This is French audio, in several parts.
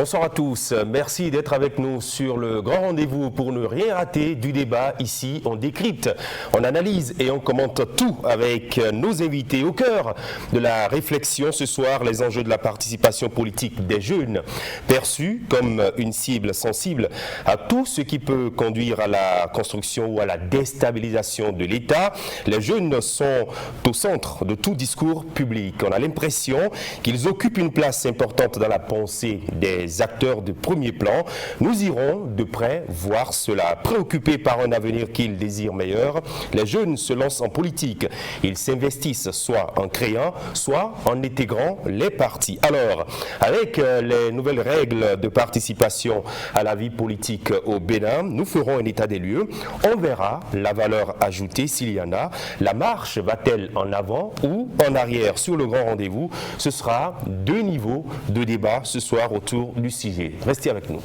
Bonsoir à tous, merci d'être avec nous sur le grand rendez-vous pour ne rien rater du débat. Ici, on décrypte, on analyse et on commente tout avec nos invités au cœur de la réflexion ce soir, les enjeux de la participation politique des jeunes, perçus comme une cible sensible à tout ce qui peut conduire à la construction ou à la déstabilisation de l'État. Les jeunes sont au centre de tout discours public. On a l'impression qu'ils occupent une place importante dans la pensée des acteurs de premier plan. Nous irons de près voir cela. Préoccupés par un avenir qu'ils désirent meilleur, les jeunes se lancent en politique. Ils s'investissent soit en créant, soit en intégrant les partis. Alors, avec les nouvelles règles de participation à la vie politique au Bénin, nous ferons un état des lieux. On verra la valeur ajoutée s'il y en a. La marche va-t-elle en avant ou en arrière? Sur le grand rendez-vous, ce sera deux niveaux de débat ce soir autour du sujet. Restez avec nous.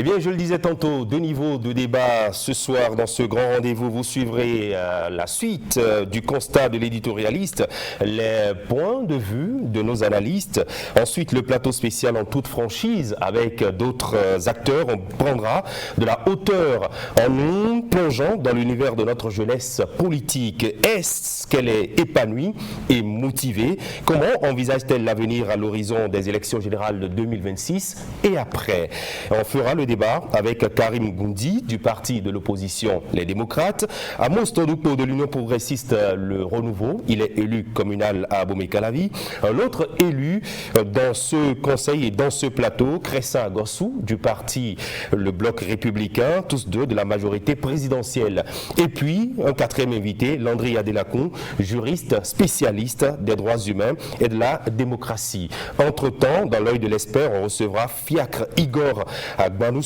Eh bien, je le disais tantôt, deux niveaux de débat ce soir dans ce grand rendez-vous. Vous suivrez la suite du constat de l'éditorialiste, les points de vue de nos analystes. Ensuite, le plateau spécial en toute franchise avec d'autres acteurs. On prendra de la hauteur en nous plongeant dans l'univers de notre jeunesse politique. Est-ce qu'elle est épanouie et motivée? Comment envisage-t-elle l'avenir à l'horizon des élections générales de 2026 et après? On fera le débat avec Karim Goundi du parti de l'opposition Les Démocrates, Amos Todoupo de l'Union progressiste Le Renouveau, il est élu communal à Abomey-Calavi. L'autre élu dans ce conseil et dans ce plateau, Cressa Gossou du parti Le Bloc Républicain, tous deux de la majorité présidentielle. Et puis un quatrième invité, Landry Adelakun, juriste spécialiste des droits humains et de la démocratie. Entre-temps, dans l'œil de l'expert, on recevra Fiacre Igor Agbanoussou,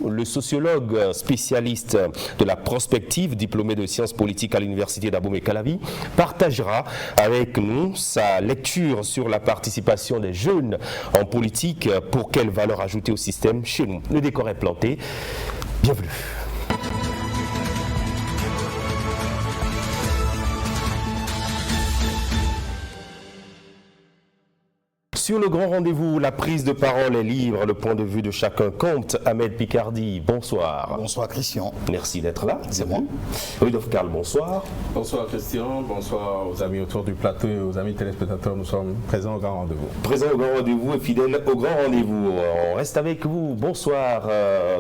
le sociologue spécialiste de la prospective, diplômé de sciences politiques à l'université d'Abomey-Calavi, partagera avec nous sa lecture sur la participation des jeunes en politique, pour quelle valeur ajouter au système chez nous. Le décor est planté. Bienvenue. Sur le grand rendez-vous, la prise de parole est libre, le point de vue de chacun compte. Ahmed Picardi, bonsoir. Bonsoir Christian. Merci d'être là. C'est moi. Rudolf Karl, bonsoir. Bonsoir Christian, bonsoir aux amis autour du plateau et aux amis téléspectateurs. Nous sommes présents au grand rendez-vous. Présents au grand rendez-vous et fidèles au grand rendez-vous. On reste avec vous. Bonsoir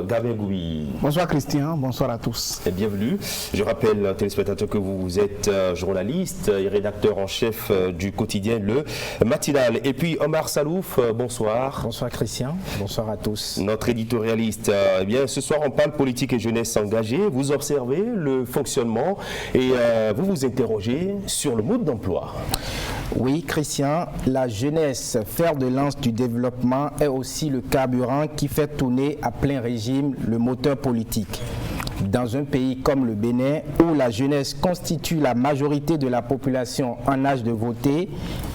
Gabin Goubi. Bonsoir Christian, bonsoir à tous. Et bienvenue. Je rappelle, téléspectateurs, que vous êtes journaliste et rédacteur en chef du quotidien Le Matinal. Et puis Omar Salouf, bonsoir. Bonsoir Christian, bonsoir à tous. Notre éditorialiste. Eh bien, ce soir, on parle politique et jeunesse engagée. Vous observez le fonctionnement et vous vous interrogez sur le mode d'emploi. Oui Christian, la jeunesse, fer de lance du développement, est aussi le carburant qui fait tourner à plein régime le moteur politique. Dans un pays comme le Bénin, où la jeunesse constitue la majorité de la population en âge de voter,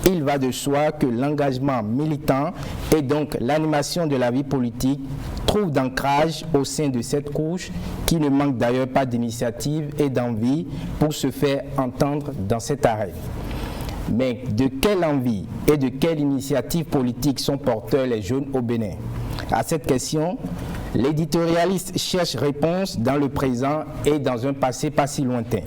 il va de soi que l'engagement militant et donc l'animation de la vie politique trouve d'ancrage au sein de cette couche qui ne manque d'ailleurs pas d'initiative et d'envie pour se faire entendre dans cet arène. Mais de quelle envie et de quelle initiative politique sont porteurs les jeunes au Bénin? À cette question, l'éditorialiste cherche réponse dans le présent et dans un passé pas si lointain.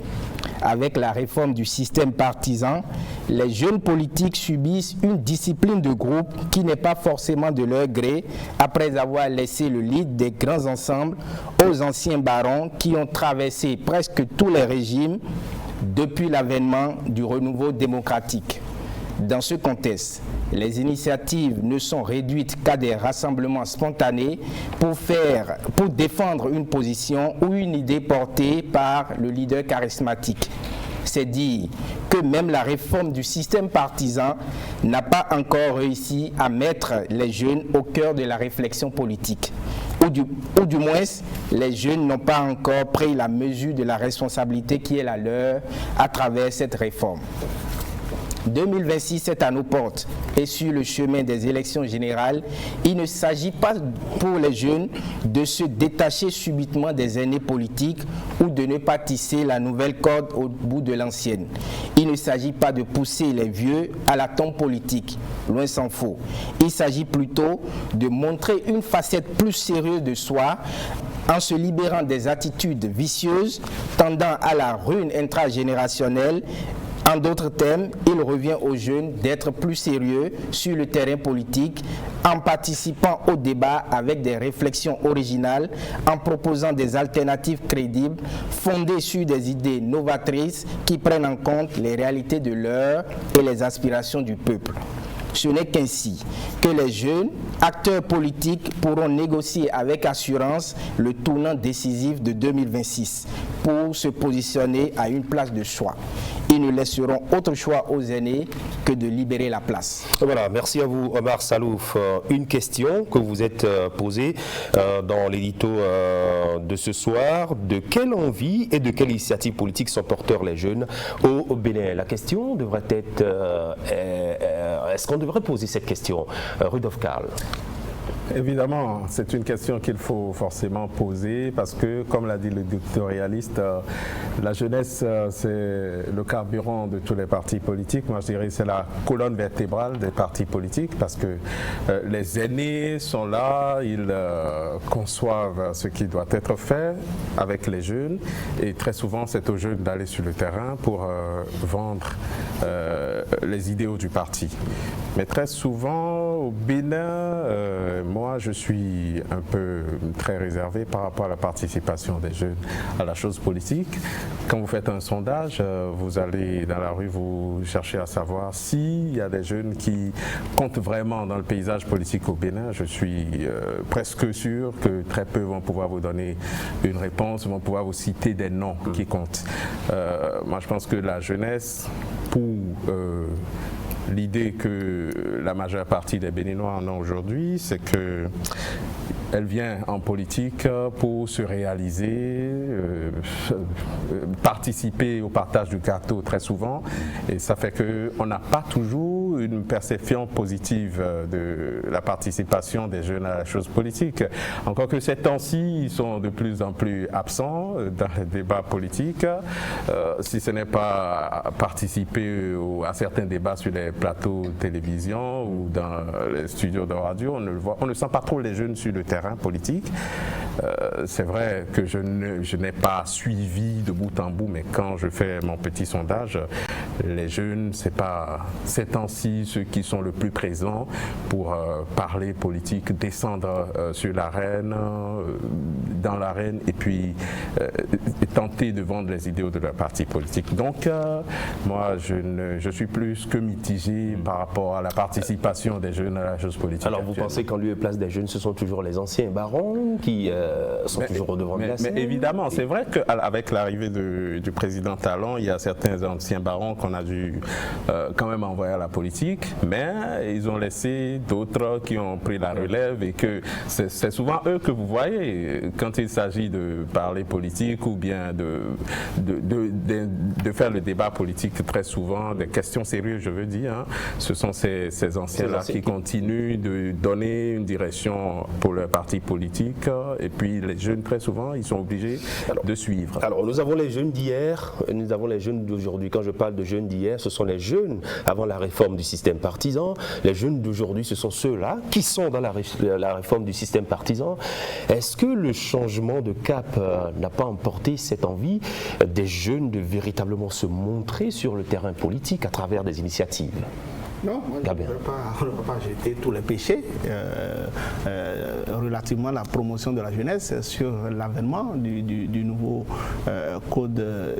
Avec la réforme du système partisan, les jeunes politiques subissent une discipline de groupe qui n'est pas forcément de leur gré, après avoir laissé le lead des grands ensembles aux anciens barons qui ont traversé presque tous les régimes depuis l'avènement du renouveau démocratique. Dans ce contexte, les initiatives ne sont réduites qu'à des rassemblements spontanés pour défendre une position ou une idée portée par le leader charismatique. C'est dire que même la réforme du système partisan n'a pas encore réussi à mettre les jeunes au cœur de la réflexion politique. Ou du moins, les jeunes n'ont pas encore pris la mesure de la responsabilité qui est la leur à travers cette réforme. 2026 est à nos portes et sur le chemin des élections générales, il ne s'agit pas pour les jeunes de se détacher subitement des aînés politiques ou de ne pas tisser la nouvelle corde au bout de l'ancienne. Il ne s'agit pas de pousser les vieux à la tombe politique, loin s'en faut. Il s'agit plutôt de montrer une facette plus sérieuse de soi en se libérant des attitudes vicieuses tendant à la ruine intragénérationnelle. En d'autres termes, il revient aux jeunes d'être plus sérieux sur le terrain politique en participant au débat avec des réflexions originales, en proposant des alternatives crédibles fondées sur des idées novatrices qui prennent en compte les réalités de l'heure et les aspirations du peuple. Ce n'est qu'ainsi que les jeunes acteurs politiques pourront négocier avec assurance le tournant décisif de 2026 pour se positionner à une place de choix. Ils ne laisseront autre choix aux aînés que de libérer la place. Voilà, merci à vous Omar Salouf. Une question que vous êtes posée dans l'édito de ce soir. De quelle envie et de quelle initiative politique sont porteurs les jeunes au Bénin? La question devrait être, est-ce qu'on devrait poser cette question? Rudolf Karl. Évidemment, c'est une question qu'il faut forcément poser parce que, comme l'a dit le éditorialiste, la jeunesse, c'est le carburant de tous les partis politiques. Moi, je dirais que c'est la colonne vertébrale des partis politiques parce que les aînés sont là, ils conçoivent ce qui doit être fait avec les jeunes et très souvent, c'est aux jeunes d'aller sur le terrain pour vendre les idéaux du parti. Mais très souvent, au Bénin, moi, je suis un peu très réservé par rapport à la participation des jeunes à la chose politique. Quand vous faites un sondage, vous allez dans la rue, vous cherchez à savoir s'il y a des jeunes qui comptent vraiment dans le paysage politique au Bénin. Je suis presque sûr que très peu vont pouvoir vous donner une réponse, vont pouvoir vous citer des noms qui comptent. Moi, je pense que la jeunesse, pour l'idée que la majeure partie des Béninois en ont aujourd'hui, c'est que elle vient en politique pour se réaliser, participer au partage du gâteau très souvent, et ça fait qu'on n'a pas toujours une perception positive de la participation des jeunes à la chose politique. Encore que ces temps-ci, ils sont de plus en plus absents dans les débats politiques. Si ce n'est pas participer à certains débats sur les plateaux de télévision ou dans les studios de radio, on ne sent pas trop les jeunes sur le terrain politique. C'est vrai que je n'ai pas suivi de bout en bout, mais quand je fais mon petit sondage, les jeunes, c'est pas ces temps-ci ceux qui sont le plus présents pour parler politique, descendre sur l'arène, dans l'arène, et puis tenter de vendre les idéaux de leur parti politique. Donc, moi, je suis plus que mitigé par rapport à la participation des jeunes à la chose politique. Alors, vous pensez qu'en lieu et place des jeunes, ce sont toujours les anciens barons qui sont toujours au devant de la scène? Mais évidemment, c'est vrai qu'avec l'arrivée du président Talon, il y a certains anciens barons qu'on a dû quand même envoyer à la politique, mais ils ont laissé d'autres qui ont pris la relève et que c'est souvent eux que vous voyez quand il s'agit de parler politique ou bien de faire le débat politique très souvent, des questions sérieuses, je veux dire. Hein. Ce sont ces anciens-là qui continuent de donner une direction pour leur parti politique et puis les jeunes, très souvent, ils sont obligés de suivre. Alors, nous avons les jeunes d'hier, nous avons les jeunes d'aujourd'hui. Quand je parle de jeunes d'hier, ce sont les jeunes avant la réforme du système partisan. Les jeunes d'aujourd'hui, ce sont ceux-là qui sont dans la réforme du système partisan. Est-ce que le changement de cap n'a pas emporté cette envie des jeunes de véritablement se montrer sur le terrain politique à travers des initiatives? Non, moi, on ne va pas jeter tous les péchés relativement à la promotion de la jeunesse sur l'avènement du nouveau code de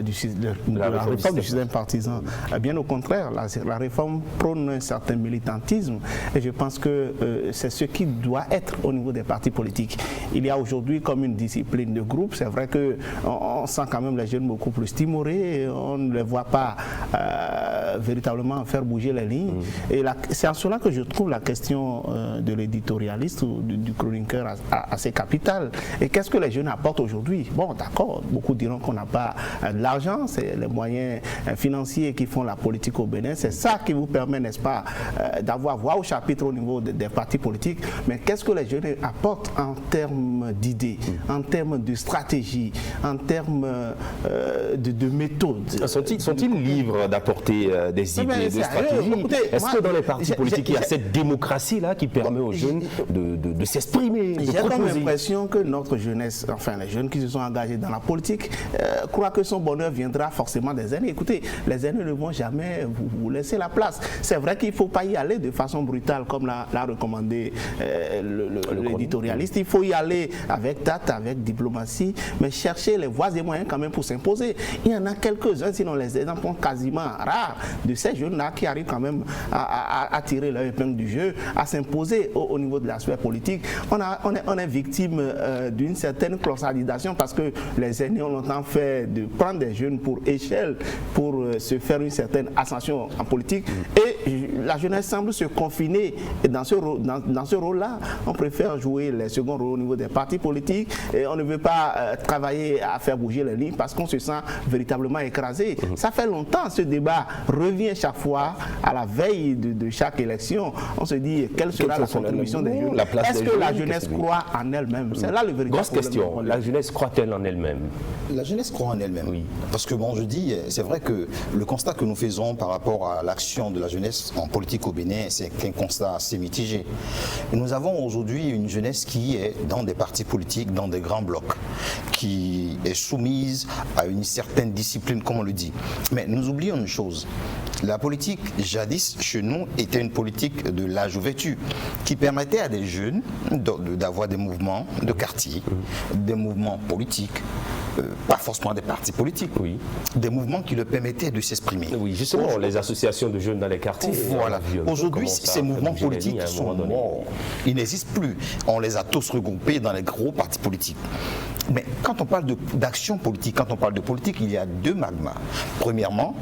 la réforme du système partisan. Bien au contraire, la réforme prône un certain militantisme et je pense que c'est ce qui doit être au niveau des partis politiques. Il y a aujourd'hui comme une discipline de groupe, c'est vrai qu'on sent quand même les jeunes beaucoup plus timorés, on ne les voit pas véritablement faire bouger les lignes. Et c'est en cela que je trouve la question de l'éditorialiste ou du chroniqueur assez capitale. Et qu'est-ce que les jeunes apportent aujourd'hui? Bon, d'accord, beaucoup diront qu'on n'a pas de l'argent, c'est les moyens financiers qui font la politique au Bénin. C'est ça qui vous permet, n'est-ce pas, d'avoir voix au chapitre au niveau des partis politiques. Mais qu'est-ce que les jeunes apportent en termes d'idées, en termes de stratégie, en termes de méthodes? Sont-ils libres d'apporter des idées, de stratégies? Est-ce que dans les partis politiques, il y a cette démocratie-là qui permet aux jeunes de s'exprimer, de proposer? J'ai comme l'impression que notre jeunesse, enfin les jeunes qui se sont engagés dans la politique, croient que son bonheur viendra forcément des aînés. Écoutez, les aînés ne vont jamais vous laisser la place. C'est vrai qu'il ne faut pas y aller de façon brutale, comme l'a recommandé l'éditorialiste. Il faut y aller avec tact, avec diplomatie, mais chercher les voies et moyens quand même pour s'imposer. Il y en a quelques-uns, sinon les exemples sont quasiment rares, de ces jeunes-là qui arrivent quand même à tirer leur épingle du jeu, à s'imposer au niveau de l'aspect politique. On est victime d'une certaine clochardisation parce que les aînés ont longtemps fait de prendre des jeunes pour échelle, pour se faire une certaine ascension en politique. Et la jeunesse semble se confiner dans ce rôle-là. On préfère jouer les seconds rôles au niveau des partis politiques et on ne veut pas travailler à faire bouger les lignes parce qu'on se sent véritablement écrasé. Ça fait longtemps, ce débat revient chaque fois à la veille de chaque élection. On se dit quelle sera la contribution des jeunes. Est-ce que la jeunesse croit en elle-même? C'est là le véritable grosse question. La jeunesse croit-elle en elle-même? La jeunesse croit en elle-même. Oui. Parce que bon, je dis, c'est vrai que le constat que nous faisons par rapport à l'action de la jeunesse en politique au Bénin, c'est qu'un constat assez mitigé. Nous avons aujourd'hui une jeunesse qui est dans des partis politiques, dans des grands blocs, qui est soumise à une certaine discipline, comme on le dit. Mais nous oublions une chose. La politique, jadis, chez nous, était une politique de l'âge vêtu, qui permettait à des jeunes d'avoir des mouvements de quartier, des mouvements politiques, pas forcément des partis politiques, des mouvements qui leur permettaient de s'exprimer. Oui, justement, les associations de jeunes dans les quartiers. Voilà. Aujourd'hui, ces mouvements politiques sont morts. Ils n'existent plus. On les a tous regroupés dans les gros partis politiques. Mais quand on parle d'action politique, quand on parle de politique, il y a deux magmas. Premièrement,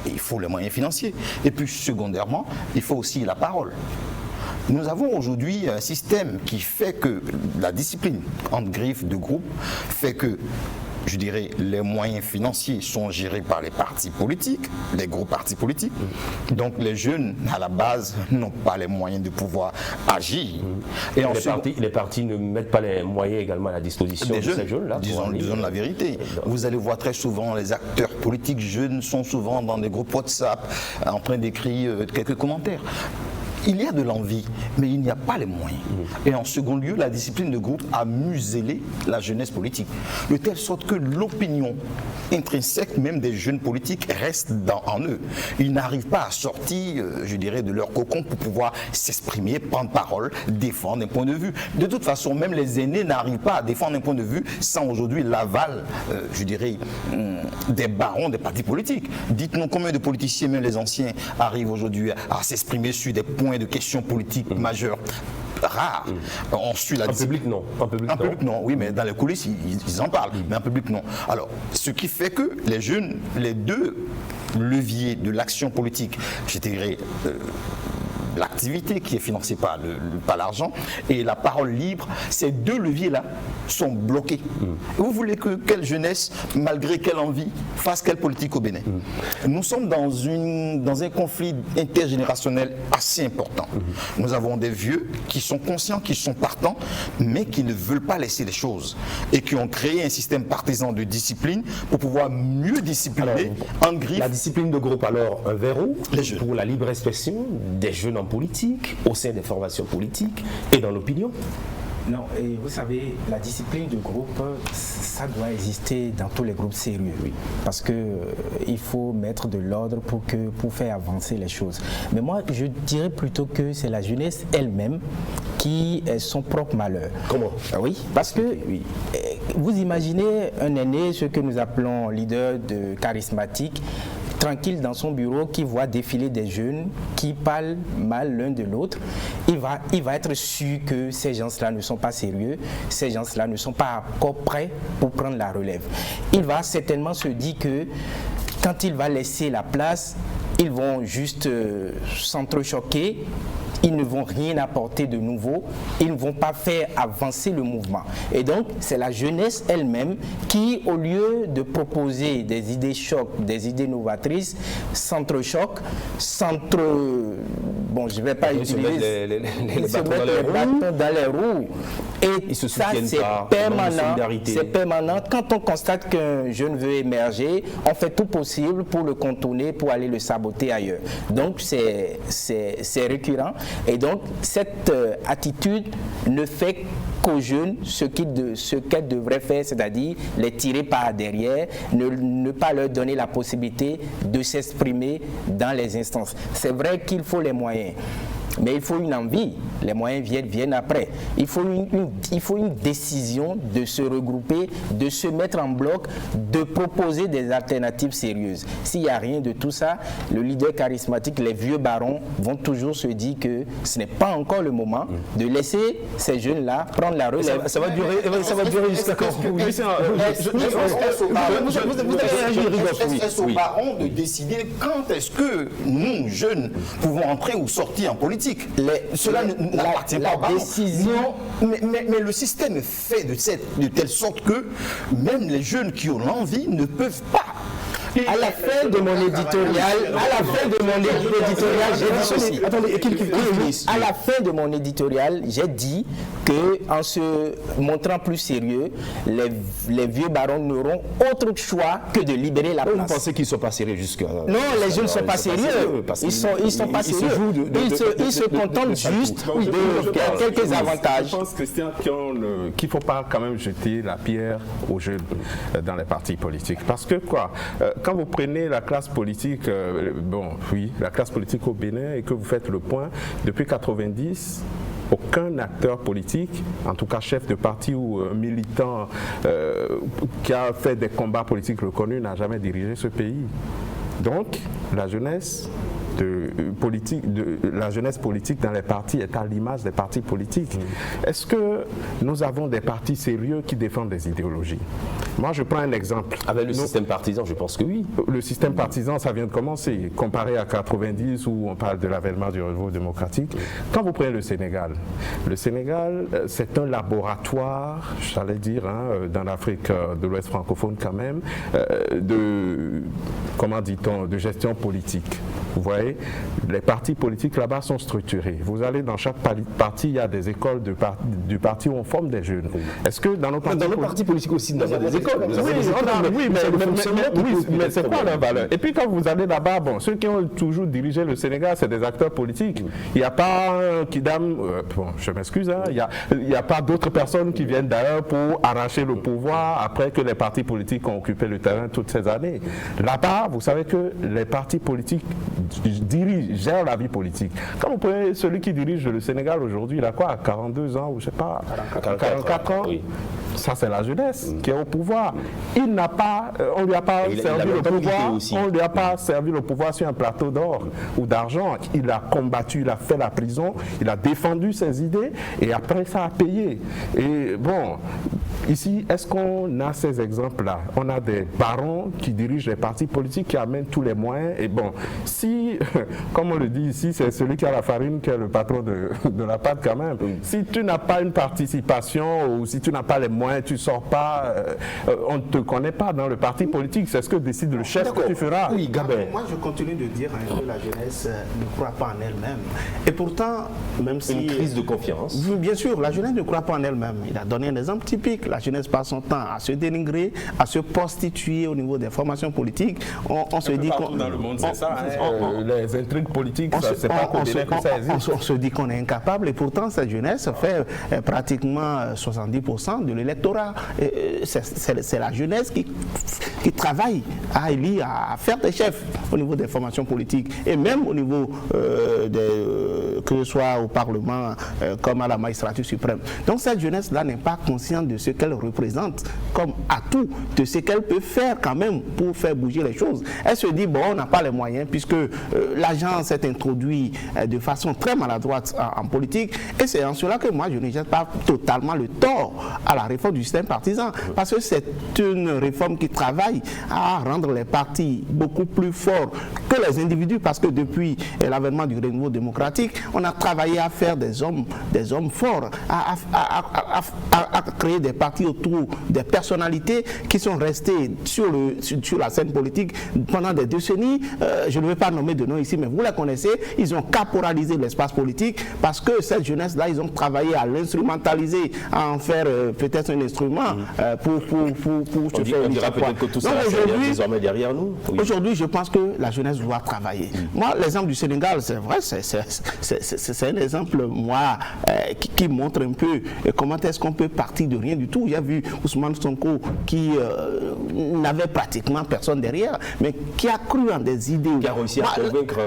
il faut les moyens financiers. Et puis, secondairement, il faut aussi la parole. Nous avons aujourd'hui un système qui fait que la discipline entre griffes de groupe fait que, je dirais, les moyens financiers sont gérés par les partis politiques, les gros partis politiques. Donc les jeunes, à la base, n'ont pas les moyens de pouvoir agir. Et les partis ne mettent pas les moyens également à la disposition de ces jeunes-là. Disons la vérité. Vous allez voir très souvent les acteurs politiques jeunes sont souvent dans des groupes WhatsApp en train d'écrire quelques commentaires. Il y a de l'envie, mais il n'y a pas les moyens. Et en second lieu, la discipline de groupe a muselé la jeunesse politique, de telle sorte que l'opinion intrinsèque même des jeunes politiques reste en eux. Ils n'arrivent pas à sortir, je dirais, de leur cocon pour pouvoir s'exprimer, prendre parole, défendre un point de vue. De toute façon, même les aînés n'arrivent pas à défendre un point de vue sans aujourd'hui l'aval, je dirais, des barons des partis politiques. Dites-nous combien de politiciens, même les anciens, arrivent aujourd'hui à s'exprimer sur des points de questions politiques majeures. Rare. On suit la public, non. En public, non. Oui, mais dans les coulisses, ils en parlent. Mais en public, non. Alors, ce qui fait que les jeunes, les deux leviers de l'action politique, je dirais, l'activité qui est financée par l'argent et la parole libre, ces deux leviers-là sont bloqués. Vous voulez que quelle jeunesse, malgré quelle envie, fasse quelle politique au Bénin? Nous sommes dans un conflit intergénérationnel assez important. Nous avons des vieux qui sont conscients, qui sont partants, mais qui ne veulent pas laisser les choses et qui ont créé un système partisan de discipline pour pouvoir mieux discipliner en griffe. La discipline de groupe, alors, un verrou pour la libre expression des jeunes en politique, au sein des formations politiques et dans l'opinion? Non, et vous savez, la discipline de groupe, ça doit exister dans tous les groupes sérieux, parce que il faut mettre de l'ordre pour faire avancer les choses. Mais moi, je dirais plutôt que c'est la jeunesse elle-même qui est son propre malheur. Comment? Oui, parce que vous imaginez un aîné, ce que nous appelons leader charismatique, tranquille dans son bureau, qui voit défiler des jeunes qui parlent mal l'un de l'autre. Il va être sûr que ces gens-là ne sont pas sérieux, ces gens-là ne sont pas encore prêts pour prendre la relève. Il va certainement se dire que quand il va laisser la place, ils vont juste s'entrechoquer. Ils ne vont rien apporter de nouveau, ils ne vont pas faire avancer le mouvement. Et donc, c'est la jeunesse elle-même qui, au lieu de proposer des idées chocs, des idées novatrices, s'entrechoque, bon, je ne vais pas utiliser les bâtons dans les roues. Et ça, c'est permanent. C'est permanent. Quand on constate qu'un jeune veut émerger, on fait tout possible pour le contourner, pour aller le saboter ailleurs. Donc, c'est récurrent. Et donc, cette attitude ne fait qu'aux jeunes ce qu'elle devrait faire, c'est-à-dire les tirer par derrière, ne pas leur donner la possibilité de s'exprimer dans les instances. C'est vrai qu'il faut les moyens. Mais il faut une envie, les moyens viennent après. Il faut une décision de se regrouper, de se mettre en bloc, de proposer des alternatives sérieuses. S'il n'y a rien de tout ça, le leader charismatique, les vieux barons vont toujours se dire que ce n'est pas encore le moment de laisser ces jeunes-là prendre la relève. Ça va durer jusqu'à quand? Est-ce aux barons de décider quand est-ce que nous, jeunes, pouvons entrer ou sortir en politique? Cela n'appartient pas aux barons. Décision. Mais le système est fait de telle sorte que même les jeunes qui ont l'envie ne peuvent pas. À la fin de mon éditorial, j'ai dit ceci. À la fin de mon éditorial, j'ai dit que en se montrant plus sérieux, les vieux barons n'auront autre choix que de libérer la place. Vous pensez qu'ils ne sont pas sérieux jusqu'à... Non, les jeunes ne sont pas sérieux. Ils sont pas sérieux. Ils se contentent juste de quelques avantages. Je pense, Christian, qu'il ne faut pas quand même jeter la pierre aux jeunes dans les partis politiques. Parce que quand vous prenez la classe politique, la classe politique au Bénin et que vous faites le point, depuis 90, aucun acteur politique, en tout cas chef de parti ou militant qui a fait des combats politiques reconnus, n'a jamais dirigé ce pays. Donc, la jeunesse politique dans les partis est à l'image des partis politiques. Est-ce que nous avons des partis sérieux qui défendent des idéologies? Moi, je prends un exemple. Avec le système partisan, je pense que oui. Le système partisan, ça vient de commencer. Comparé à 90, où on parle de l'avènement du renouveau démocratique. Quand vous prenez le Sénégal, c'est un laboratoire, j'allais dire, dans l'Afrique de l'Ouest francophone quand même, de gestion politique. Vous voyez, les partis politiques là-bas sont structurés. Vous allez dans chaque parti, il y a des écoles du parti où on forme des jeunes. Est-ce que dans nos partis politiques aussi, il y a des écoles? Oui, mais c'est quoi leur valeur? Et puis quand vous allez là-bas, ceux qui ont toujours dirigé le Sénégal, c'est des acteurs politiques. Il n'y a pas un Kidam, je m'excuse, il n'y a pas d'autres personnes qui viennent d'ailleurs pour arracher le pouvoir après que les partis politiques ont occupé le terrain toutes ces années. Là-bas, vous savez que les partis politiques gèrent la vie politique. Quand vous prenez celui qui dirige le Sénégal aujourd'hui, il a quoi, 42 ans ou je sais pas, 44 ans, oui. Ça c'est la jeunesse qui est au pouvoir. On ne lui a pas servi le pouvoir, on lui a pas servi le pouvoir sur un plateau d'or ou d'argent. Il a combattu, il a fait la prison, il a défendu ses idées et après ça a payé. Et ici, est-ce qu'on a ces exemples-là? On a des barons qui dirigent les partis politiques, qui amènent tous les moyens. Et si, comme on le dit ici, c'est celui qui a la farine qui est le patron de la pâte quand même. Si tu n'as pas une participation ou si tu n'as pas les moyens, tu ne sors pas, on ne te connaît pas dans le parti politique. C'est ce que décide le chef que tu feras. Oui, Gabin. Moi, je continue de dire que la jeunesse ne croit pas en elle-même. Et pourtant, même si... Une crise de confiance. Bien sûr, la jeunesse ne croit pas en elle-même. Il a donné un exemple typique. La jeunesse passe son temps à se dénigrer, à se prostituer au niveau des formations politiques. On se dit qu'on... Dans le monde, c'est ça. Les intrigues politiques, c'est pas qu'au Bénin que ça existe. On se dit qu'on est incapable et pourtant cette jeunesse fait pratiquement 70% de l'électorat. C'est la jeunesse qui travaille à élire, à faire des chefs au niveau des formations politiques et même au niveau que ce soit au Parlement comme à la magistrature suprême. Donc cette jeunesse-là n'est pas consciente de ce qu'elle représente comme atout, de ce qu'elle peut faire quand même pour faire bouger les choses. Elle se dit, on n'a pas les moyens puisque l'agent s'est introduit de façon très maladroite en politique et c'est en cela que moi je ne jette pas totalement le tort à la réforme du système partisan parce que c'est une réforme qui travaille à rendre les partis beaucoup plus forts que les individus, parce que depuis l'avènement du renouveau démocratique, on a travaillé à faire des hommes forts, à créer des partis autour des personnalités qui sont restées sur la scène politique pendant des décennies. Je ne vais pas nommer de nom ici, mais vous les connaissez. Ils ont caporalisé l'espace politique parce que cette jeunesse-là, ils ont travaillé à l'instrumentaliser, à en faire peut-être un instrument pour se faire une peut-être que tout ça est désormais derrière nous. Oui. Aujourd'hui, je pense que la jeunesse doit travailler. Moi, l'exemple du Sénégal, c'est vrai, c'est un exemple, moi, qui montre un peu comment est-ce qu'on peut partir de rien du tout. J'ai vu Ousmane Sonko qui n'avait pratiquement personne derrière, mais qui a cru en des idées. Qui a réussi à convaincre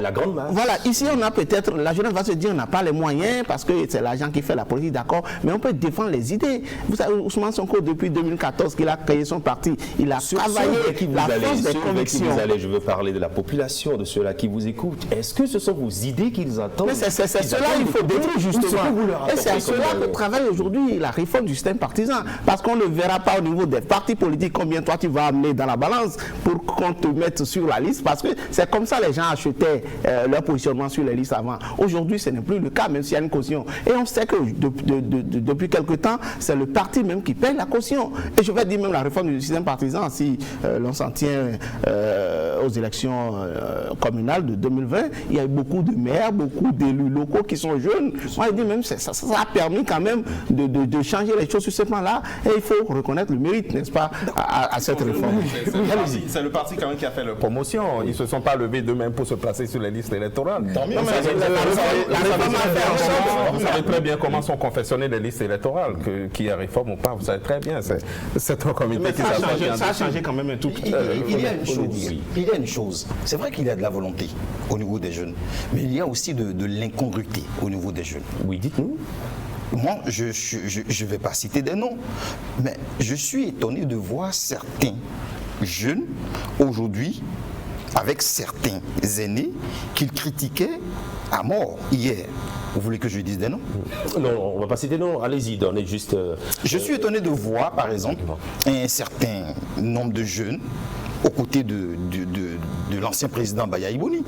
la grande masse. Voilà, ici on a peut-être, la jeunesse va se dire on n'a pas les moyens parce que c'est l'argent qui fait la politique, d'accord, mais on peut défendre les idées. Vous savez, Ousmane Sonko, depuis 2014 qu'il a créé son parti, il a travaillé la force des convictions. Je veux parler de la population, de ceux-là qui vous écoutent. Est-ce que ce sont vos idées qu'ils attendent? Mais c'est cela qu'il faut détruire justement. Et c'est à cela que travaille aujourd'hui la réforme du système partisan. Parce qu'on ne verra pas au niveau des partis politiques combien toi tu vas amener dans la balance pour qu'on te mette sur la liste. Parce que c'est comme ça les gens achetaient leur positionnement sur les listes avant. Aujourd'hui, ce n'est plus le cas, même s'il y a une caution. Et on sait que depuis quelque temps, c'est le parti même qui paye la caution. Et je vais dire même la réforme du système partisan, si l'on s'en tient aux élections communales de 2020, il y a eu beaucoup de maires, beaucoup d'élus locaux qui sont jeunes. Moi, je dis même ça a permis quand même de changer les choses sur ce plan-là. Et il faut reconnaître le mérite, n'est-ce pas, à cette réforme. C'est le parti quand même qui a fait la promotion. Ils ne se sont pas levés d'eux-mêmes pour se placer sur les listes électorales. Vous savez très bien comment sont confectionnées les listes électorales, qu'il y a réforme ou pas, vous savez très bien. C'est un comité qui ça a changé quand même un tout. Il y a une chose. C'est vrai qu'il y a de la volonté au niveau des jeunes, mais il y a aussi de l'incongruité au niveau des jeunes. Oui, dites-nous. Moi, je ne vais pas citer des noms, mais je suis étonné de voir certains jeunes aujourd'hui, avec certains aînés, qu'ils critiquaient à mort hier. Vous voulez que je dise des noms? Non, on ne va pas citer des noms. Allez-y, donnez juste... Je suis étonné de voir, par exemple, un certain nombre de jeunes aux côtés de l'ancien président Baya Iboni.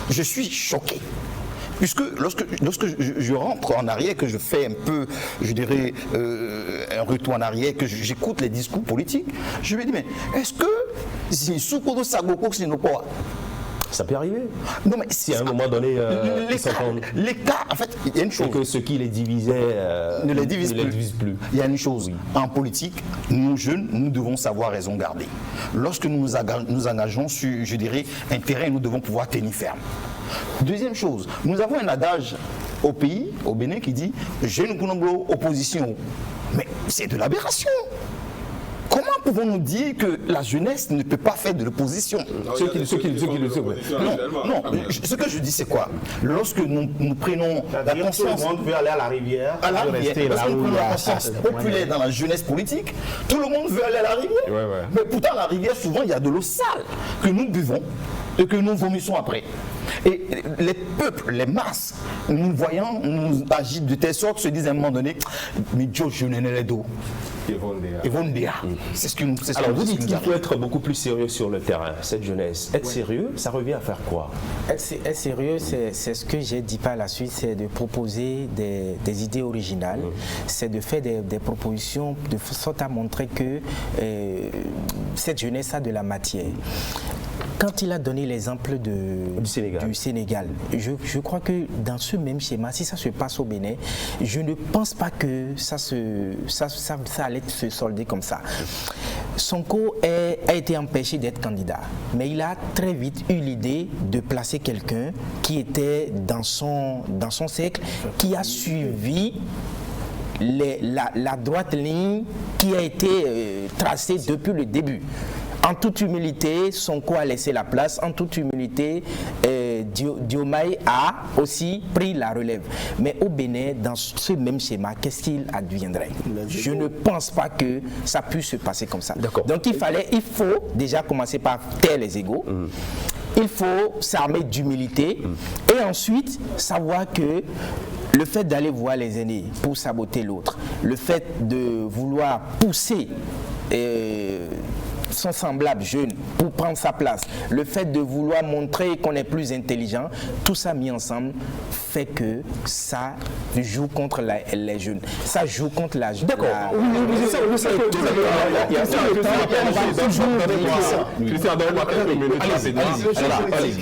Je suis choqué. Puisque lorsque je rentre en arrière, que je fais un peu, je dirais, un retour en arrière, que j'écoute les discours politiques, je me dis, mais est-ce que si Soukoro Sagoko Sinopora, ça peut arriver. Non, mais si à un moment donné, l'État, en fait, il y a une chose. Et que ce qui les divisait ne les divise plus. Il y a une chose. Oui. En politique, nous jeunes, nous devons savoir raison garder. Lorsque nous nous engageons sur, je dirais, un terrain, nous devons pouvoir tenir ferme. Deuxième chose, nous avons un adage au pays, au Bénin, qui dit « Jeune Kounonglo, opposition ». Mais c'est de l'aberration. Comment pouvons-nous dire que la jeunesse ne peut pas faire de l'opposition? Non, ce que je dis, c'est quoi? Lorsque nous prenons la conscience... Tout le monde veut aller à la rivière, rester là où il y a la conscience populaire dans la jeunesse politique, tout le monde veut aller à la rivière. Mais pourtant, la rivière, souvent, il y a de l'eau sale que nous buvons et que nous vomissons après. Et les peuples, les masses, nous voyons, nous agissent de telle sorte, se disent à un moment donné, mais Dieu, je n'ai pas d'eau. Ils vont dire. C'est ce que nous. Alors vous dites qu'il faut être beaucoup plus sérieux sur le terrain, cette jeunesse. Être sérieux, ça revient à faire quoi? Être sérieux, c'est ce que j'ai dit par la suite, c'est de proposer des idées originales, c'est de faire des propositions de sorte à montrer que cette jeunesse a de la matière. Quand il a donné l'exemple du Sénégal, je crois que dans ce même schéma, si ça se passe au Bénin, je ne pense pas que ça allait se solder comme ça. Sonko a été empêché d'être candidat, mais il a très vite eu l'idée de placer quelqu'un qui était dans son cercle, qui a suivi la droite ligne qui a été tracée depuis le début. En toute humilité, Sonko a laissé la place. En toute humilité, Diomaye a aussi pris la relève. Mais au Bénin, dans ce même schéma, qu'est-ce qu'il adviendrait? Je ne pense pas que ça puisse se passer comme ça. Donc il faut déjà commencer par taire les égos. Il faut s'armer d'humilité et ensuite savoir que le fait d'aller voir les aînés pour saboter l'autre, le fait de vouloir pousser son semblable jeune pour prendre sa place, le fait de vouloir montrer qu'on est plus intelligent, tout ça mis ensemble fait que ça joue contre les jeunes. Ça joue contre la jeune. D'accord.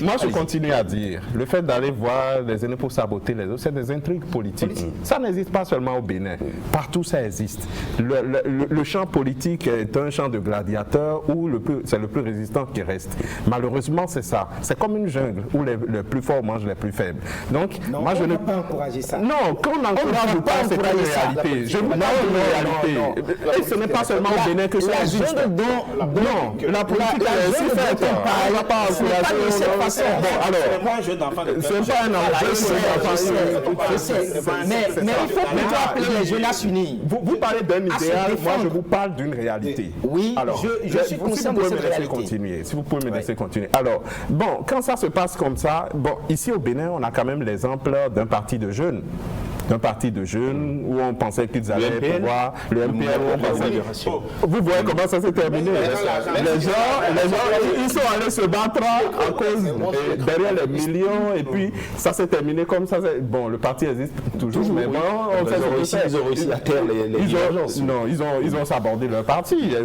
Moi, je continue à dire, le fait d'aller voir les aînés pour saboter les autres, c'est des intrigues politiques. Ça n'existe pas seulement au Bénin. Partout, ça existe. Le champ politique est un champ de gladiateurs où c'est le plus résistant qui reste. Malheureusement, c'est ça. C'est comme une jungle où les plus forts mangent les plus faibles. Donc, non, moi, je ne peux pas encourager ça. Non, qu'on n'encourage pas, c'est une réalité. Je vous parle d'une réalité. Et ce n'est pas seulement au Bénin que ça existe. Non, la politique est aussi faite. On ne va pas encourager de cette façon. Bon, alors, c'est pas un jeu d'enfant. C'est pas un enfant. Mais il faut plutôt appeler les jeunes à s'unir. Vous parlez d'un idéal, moi je vous parle d'une réalité. Oui, alors, je suis conscient de cette réalité. Si vous pouvez me laisser continuer. Alors, bon, quand ça se passe comme ça, bon, ici au Bénin, on a quand même l'exemple d'un parti de jeunes. Où on pensait qu'ils allaient pouvoir le MPL, où on pensait... Vous voyez comment ça s'est terminé. Les gens, ils sont allés se battre à cause derrière les millions et puis ça s'est terminé comme ça. Bon, le parti existe toujours, mais bon, on fait ils ont réussi à taire les divergences. Non, ils ont sabordé leur parti.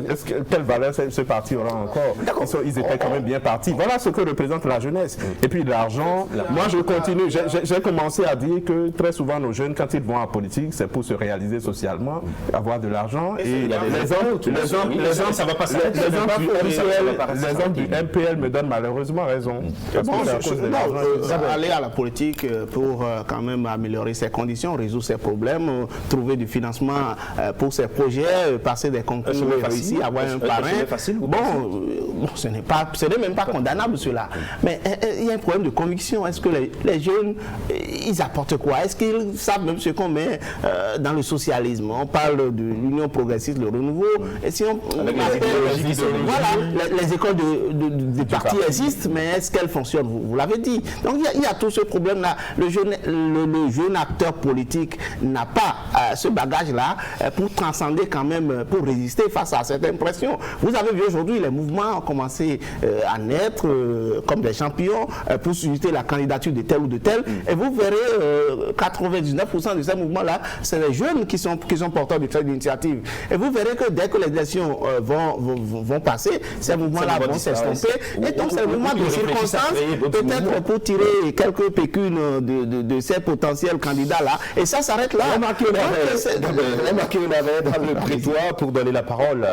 Quelle valeur ce parti aura encore? Ils étaient quand même bien partis. Voilà ce que représente la jeunesse. Et puis l'argent, moi je continue. J'ai commencé à dire que très souvent nos jeunes, quand ils vont en politique, c'est pour se réaliser socialement, avoir de l'argent. Et l'exemple du MPL me donne malheureusement raison. Aller à la politique pour quand même améliorer ses conditions, résoudre ses problèmes, trouver du financement pour ses projets, passer des concours réussis, avoir un parrain. Bon, ce n'est même pas condamnable cela. Mais il y a un problème de conviction. Est-ce que les jeunes, ils apportent quoi? Est-ce qu'ils savent même ce qu'on met dans le socialisme? On parle de l'Union progressiste, le renouveau. Et si on les écoles des partis existent, mais est-ce qu'elles fonctionnent? Vous l'avez dit. Donc il y a tout ce problème-là. Le jeune acteur politique n'a pas ce bagage-là pour transcender quand même, pour résister face à cette impression. Vous avez vu aujourd'hui, les mouvements ont commencé à naître comme des champions pour susciter la candidature de tel ou de tel. Et vous verrez 99% de ces mouvements-là, c'est les jeunes qui sont porteurs de cette initiative. Et vous verrez que dès que les élections vont passer, ces mouvements-là vont s'estomper. Et donc c'est le mouvement de circonstance, peut-être pour tirer quelques pécules de ces potentiels candidats-là. Et ça s'arrête là. Remarquez, on avait dans le prétoire pour donner la parole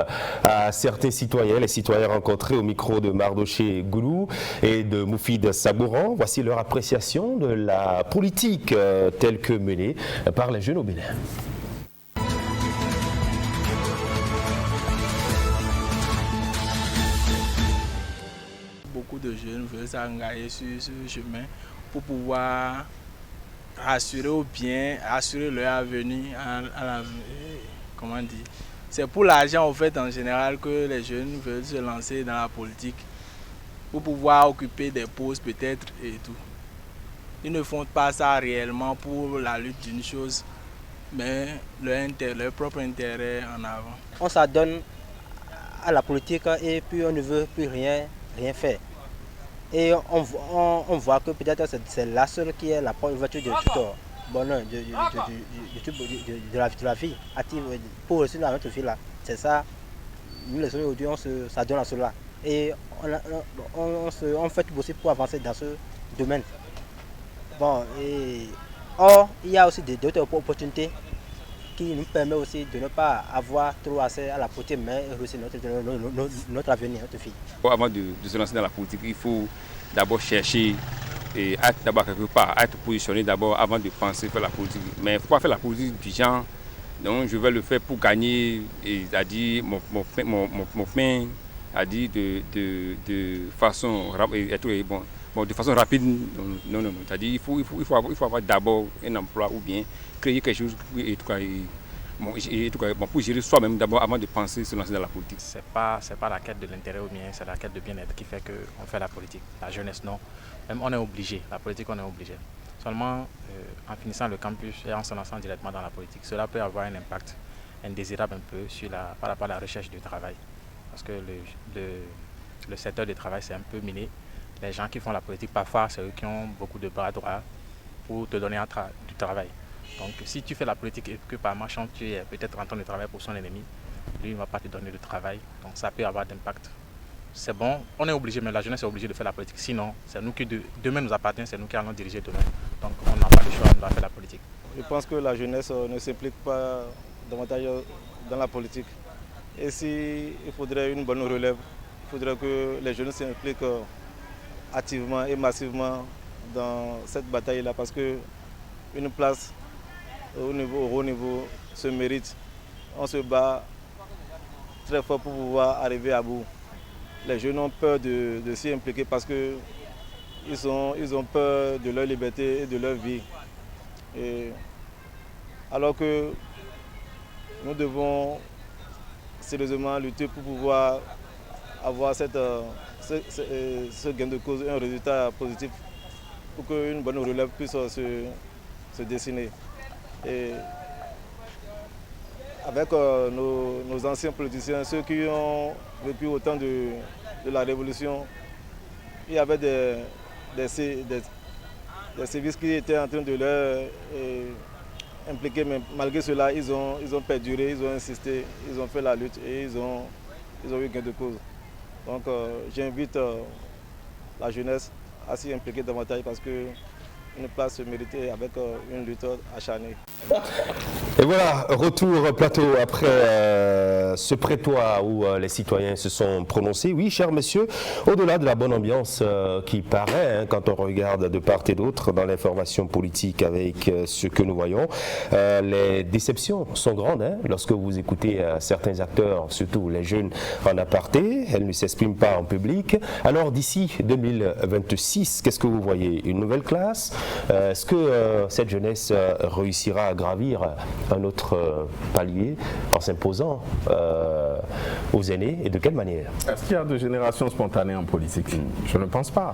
à certains citoyens, les citoyens rencontrés au micro de Mardoché Goulou et de Moufid Sabouran. Voici leur appréciation de la politique telle que menée par les jeunes au Bénin. Beaucoup de jeunes veulent s'engager sur ce chemin pour pouvoir assurer ou bien assurer leur avenir comment dire. C'est pour l'argent en fait en général que les jeunes veulent se lancer dans la politique pour pouvoir occuper des postes peut-être et tout. Ils ne font pas ça réellement pour la lutte d'une chose, mais leur propre intérêt en avant. On s'adonne à la politique et puis on ne veut plus rien faire. Et on voit que peut-être c'est la seule qui est la voiture de tuteur. Bon non, de la vie active pour réussir dans notre vie là. C'est ça, nous les jeunes aujourd'hui on s'adonne à cela. Et on fait tout possible pour avancer dans ce domaine. Bon, or, il y a aussi d'autres opportunités qui nous permettent aussi de ne pas avoir trop accès à la politique, mais réussir notre avenir, notre vie. Avant de se lancer dans la politique, il faut d'abord chercher et être d'abord quelque part, être positionné d'abord avant de penser faire la politique. Mais il ne faut pas faire la politique du genre, donc je vais le faire pour gagner, c'est-à-dire mon pain, c'est-à-dire de façon de façon rapide. Non. C'est-à-dire il faut avoir d'abord un emploi ou bien créer quelque chose pour gérer soi-même d'abord avant de penser se lancer dans la politique. C'est pas la quête de l'intérêt ou bien c'est la quête de bien-être qui fait qu'on fait la politique. La jeunesse non. Même on est obligé. La politique on est obligé. Seulement en finissant le campus et en se lançant directement dans la politique, cela peut avoir un impact indésirable un peu par rapport à la recherche du travail. parce que le secteur du travail c'est un peu miné. Les gens qui font la politique, parfois, c'est eux qui ont beaucoup de bras droits pour te donner du travail. Donc si tu fais la politique et que par marchand tu es peut-être en train de travailler pour son ennemi, lui il ne va pas te donner de travail, donc ça peut avoir d'impact. C'est bon, on est obligé, mais la jeunesse est obligée de faire la politique. Sinon, c'est nous qui, demain nous appartient, c'est nous qui allons diriger demain. Donc on n'a pas le choix, on doit faire la politique. Je pense que la jeunesse ne s'implique pas davantage dans la politique. Et s'il faudrait une bonne relève, il faudrait que les jeunes s'impliquent activement et massivement dans cette bataille-là, parce qu'une place au haut niveau se mérite. On se bat très fort pour pouvoir arriver à bout. Les jeunes ont peur de s'y impliquer parce qu'ils ont peur de leur liberté et de leur vie. Alors que nous devons sérieusement lutter pour pouvoir avoir ce gain de cause, un résultat positif pour qu'une bonne relève puisse se dessiner. Et avec nos anciens politiciens, ceux qui ont vécu au temps de la Révolution, il y avait des services qui étaient en train de leur impliquer, mais malgré cela, ils ont perduré, ils ont insisté, ils ont fait la lutte et ils ont eu gain de cause. Donc j'invite la jeunesse à s'y impliquer davantage parce qu'une place se méritait avec une lutte acharnée. Et voilà, retour plateau après ce prétoire où les citoyens se sont prononcés. Oui, cher monsieur, au-delà de la bonne ambiance qui paraît quand on regarde de part et d'autre dans l'information politique avec ce que nous voyons, les déceptions sont grandes lorsque vous écoutez certains acteurs, surtout les jeunes en aparté, elles ne s'expriment pas en public. Alors d'ici 2026, qu'est-ce que vous voyez? Une nouvelle classe? Est-ce que cette jeunesse réussira à gravir un autre palier en s'imposant aux aînés, et de quelle manière? Est-ce qu'il y a de génération spontanée en politique? Je ne pense pas.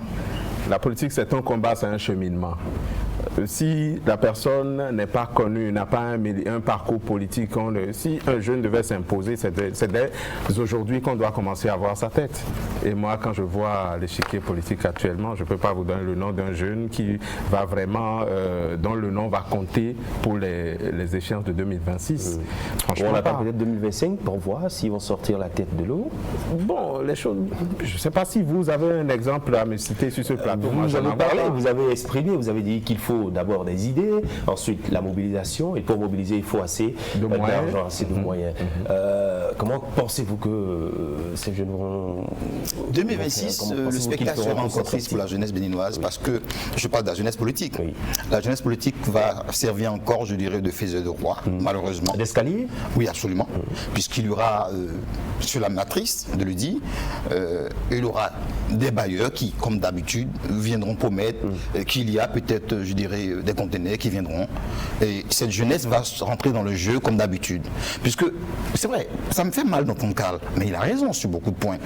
La politique, c'est un combat, c'est un cheminement. Si la personne n'est pas connue, n'a pas un parcours politique, si un jeune devait s'imposer, c'est dès aujourd'hui qu'on doit commencer à voir sa tête. Et moi, quand je vois l'échiquier politique actuellement, je ne peux pas vous donner le nom d'un jeune qui va vraiment, dont le nom va compter pour les échéances de 2026. On attend peut-être 2025 pour voir s'ils vont sortir la tête de l'eau. Bon, les choses, je ne sais pas si vous avez un exemple à me citer sur ce plateau. Vous avez parlé, vous avez exprimé, vous avez dit qu'il faut d'abord des idées, ensuite la mobilisation, et pour mobiliser il faut assez d'argent, assez de moyens. Comment pensez-vous que ces jeunes vont... 2026, le spectacle sera encore triste pour la jeunesse béninoise parce que je parle de la jeunesse politique. Oui. La jeunesse politique va servir encore, je dirais, de faiseur de roi, malheureusement. D'escalier? Oui, absolument. Puisqu'il y aura, sur la matrice de le dire, il y aura des bailleurs qui, comme d'habitude, viendront promettre qu'il y a peut-être, je dirais, des conteneurs qui viendront. Et cette jeunesse va rentrer dans le jeu comme d'habitude. Puisque, c'est vrai, ça me fait mal dans ton cas, mais il a raison sur beaucoup de points.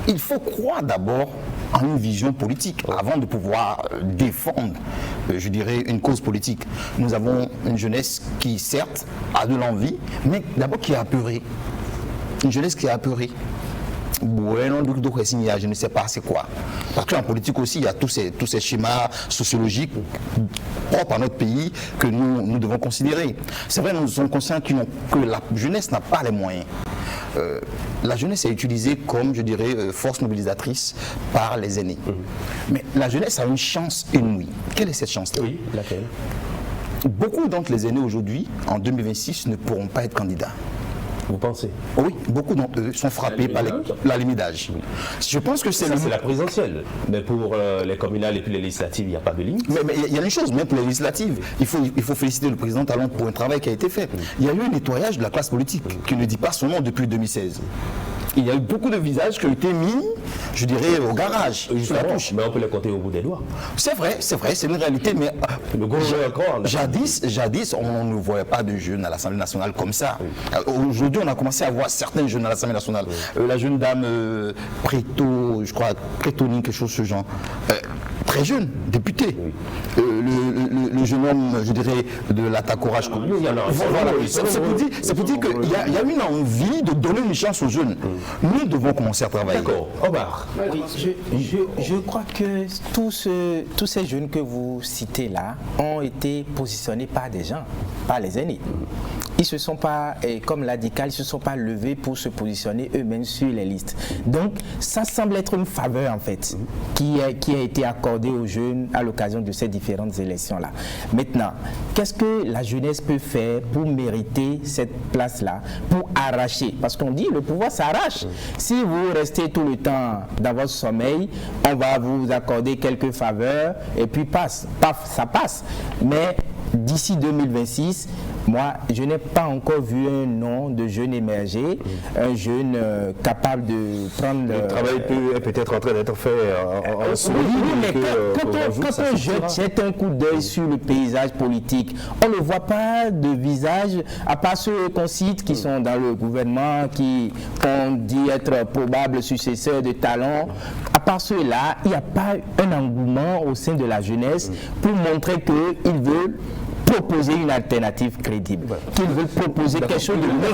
Il faut croire d'abord en une vision politique avant de pouvoir défendre, je dirais, une cause politique. Nous avons une jeunesse qui, certes, a de l'envie, mais d'abord qui est apeurée. Une jeunesse qui est apeurée. Je ne sais pas c'est quoi. Parce qu'en politique aussi, il y a tous ces schémas sociologiques propres à notre pays que nous devons considérer. C'est vrai, nous sommes conscients que la jeunesse n'a pas les moyens. La jeunesse est utilisée comme, je dirais, force mobilisatrice par les aînés. Mais la jeunesse a une chance inouïe. Quelle est cette chance-là? Oui, laquelle? Beaucoup d'entre les aînés aujourd'hui, en 2026, ne pourront pas être candidats. Vous pensez? Oui, beaucoup d'entre eux sont frappés par la limite d'âge. Je pense que c'est la présidentielle. Mais pour les communales et puis les législatives, il n'y a pas de limite. Mais il y a une chose, même pour les législatives, il faut féliciter le président Talon pour un travail qui a été fait. Il y a eu un nettoyage de la classe politique qui ne dit pas son nom depuis 2016. Il y a eu beaucoup de visages qui ont été mis, je dirais, au garage, sur la touche. Mais on peut les compter au bout des doigts. C'est vrai, c'est une réalité, mais jadis, on ne voyait pas de jeunes à l'Assemblée nationale comme ça. Aujourd'hui, on a commencé à voir certains jeunes à l'Assemblée nationale. La jeune dame Préto, je crois, Prétoni, quelque chose de ce genre. très jeune, député. Le jeune homme, je dirais, de l'attaque courage. C'est pour dire qu'il y a une envie de donner une chance aux jeunes. Nous devons commencer à travailler. D'accord. Omar. Oui, je crois que tous ces jeunes que vous citez là ont été positionnés par des gens, par les aînés. Ils ne se sont pas, comme l'a dit Karl, ils ne se sont pas levés pour se positionner eux-mêmes sur les listes. Donc, ça semble être une faveur, en fait, qui a été accordée aux jeunes à l'occasion de ces différentes élections-là. Maintenant, qu'est-ce que la jeunesse peut faire pour mériter cette place-là, pour arracher? Parce qu'on dit, le pouvoir s'arrache. Si vous restez tout le temps dans votre sommeil, on va vous accorder quelques faveurs, et puis paf, ça passe. Mais d'ici 2026, moi, je n'ai pas encore vu un nom de jeune émerger, un jeune capable de prendre... Le travail est peut-être en train d'être fait en souris. Oui, mais quand un jeune jette un coup d'œil sur le paysage politique, on ne voit pas de visage, à part ceux qu'on cite qui sont dans le gouvernement, qui ont dit être probables successeurs de talents. À part ceux-là, il n'y a pas un engouement au sein de la jeunesse pour montrer qu'ils veulent proposer une alternative crédible, qu'ils veulent proposer quelque chose de nouveau.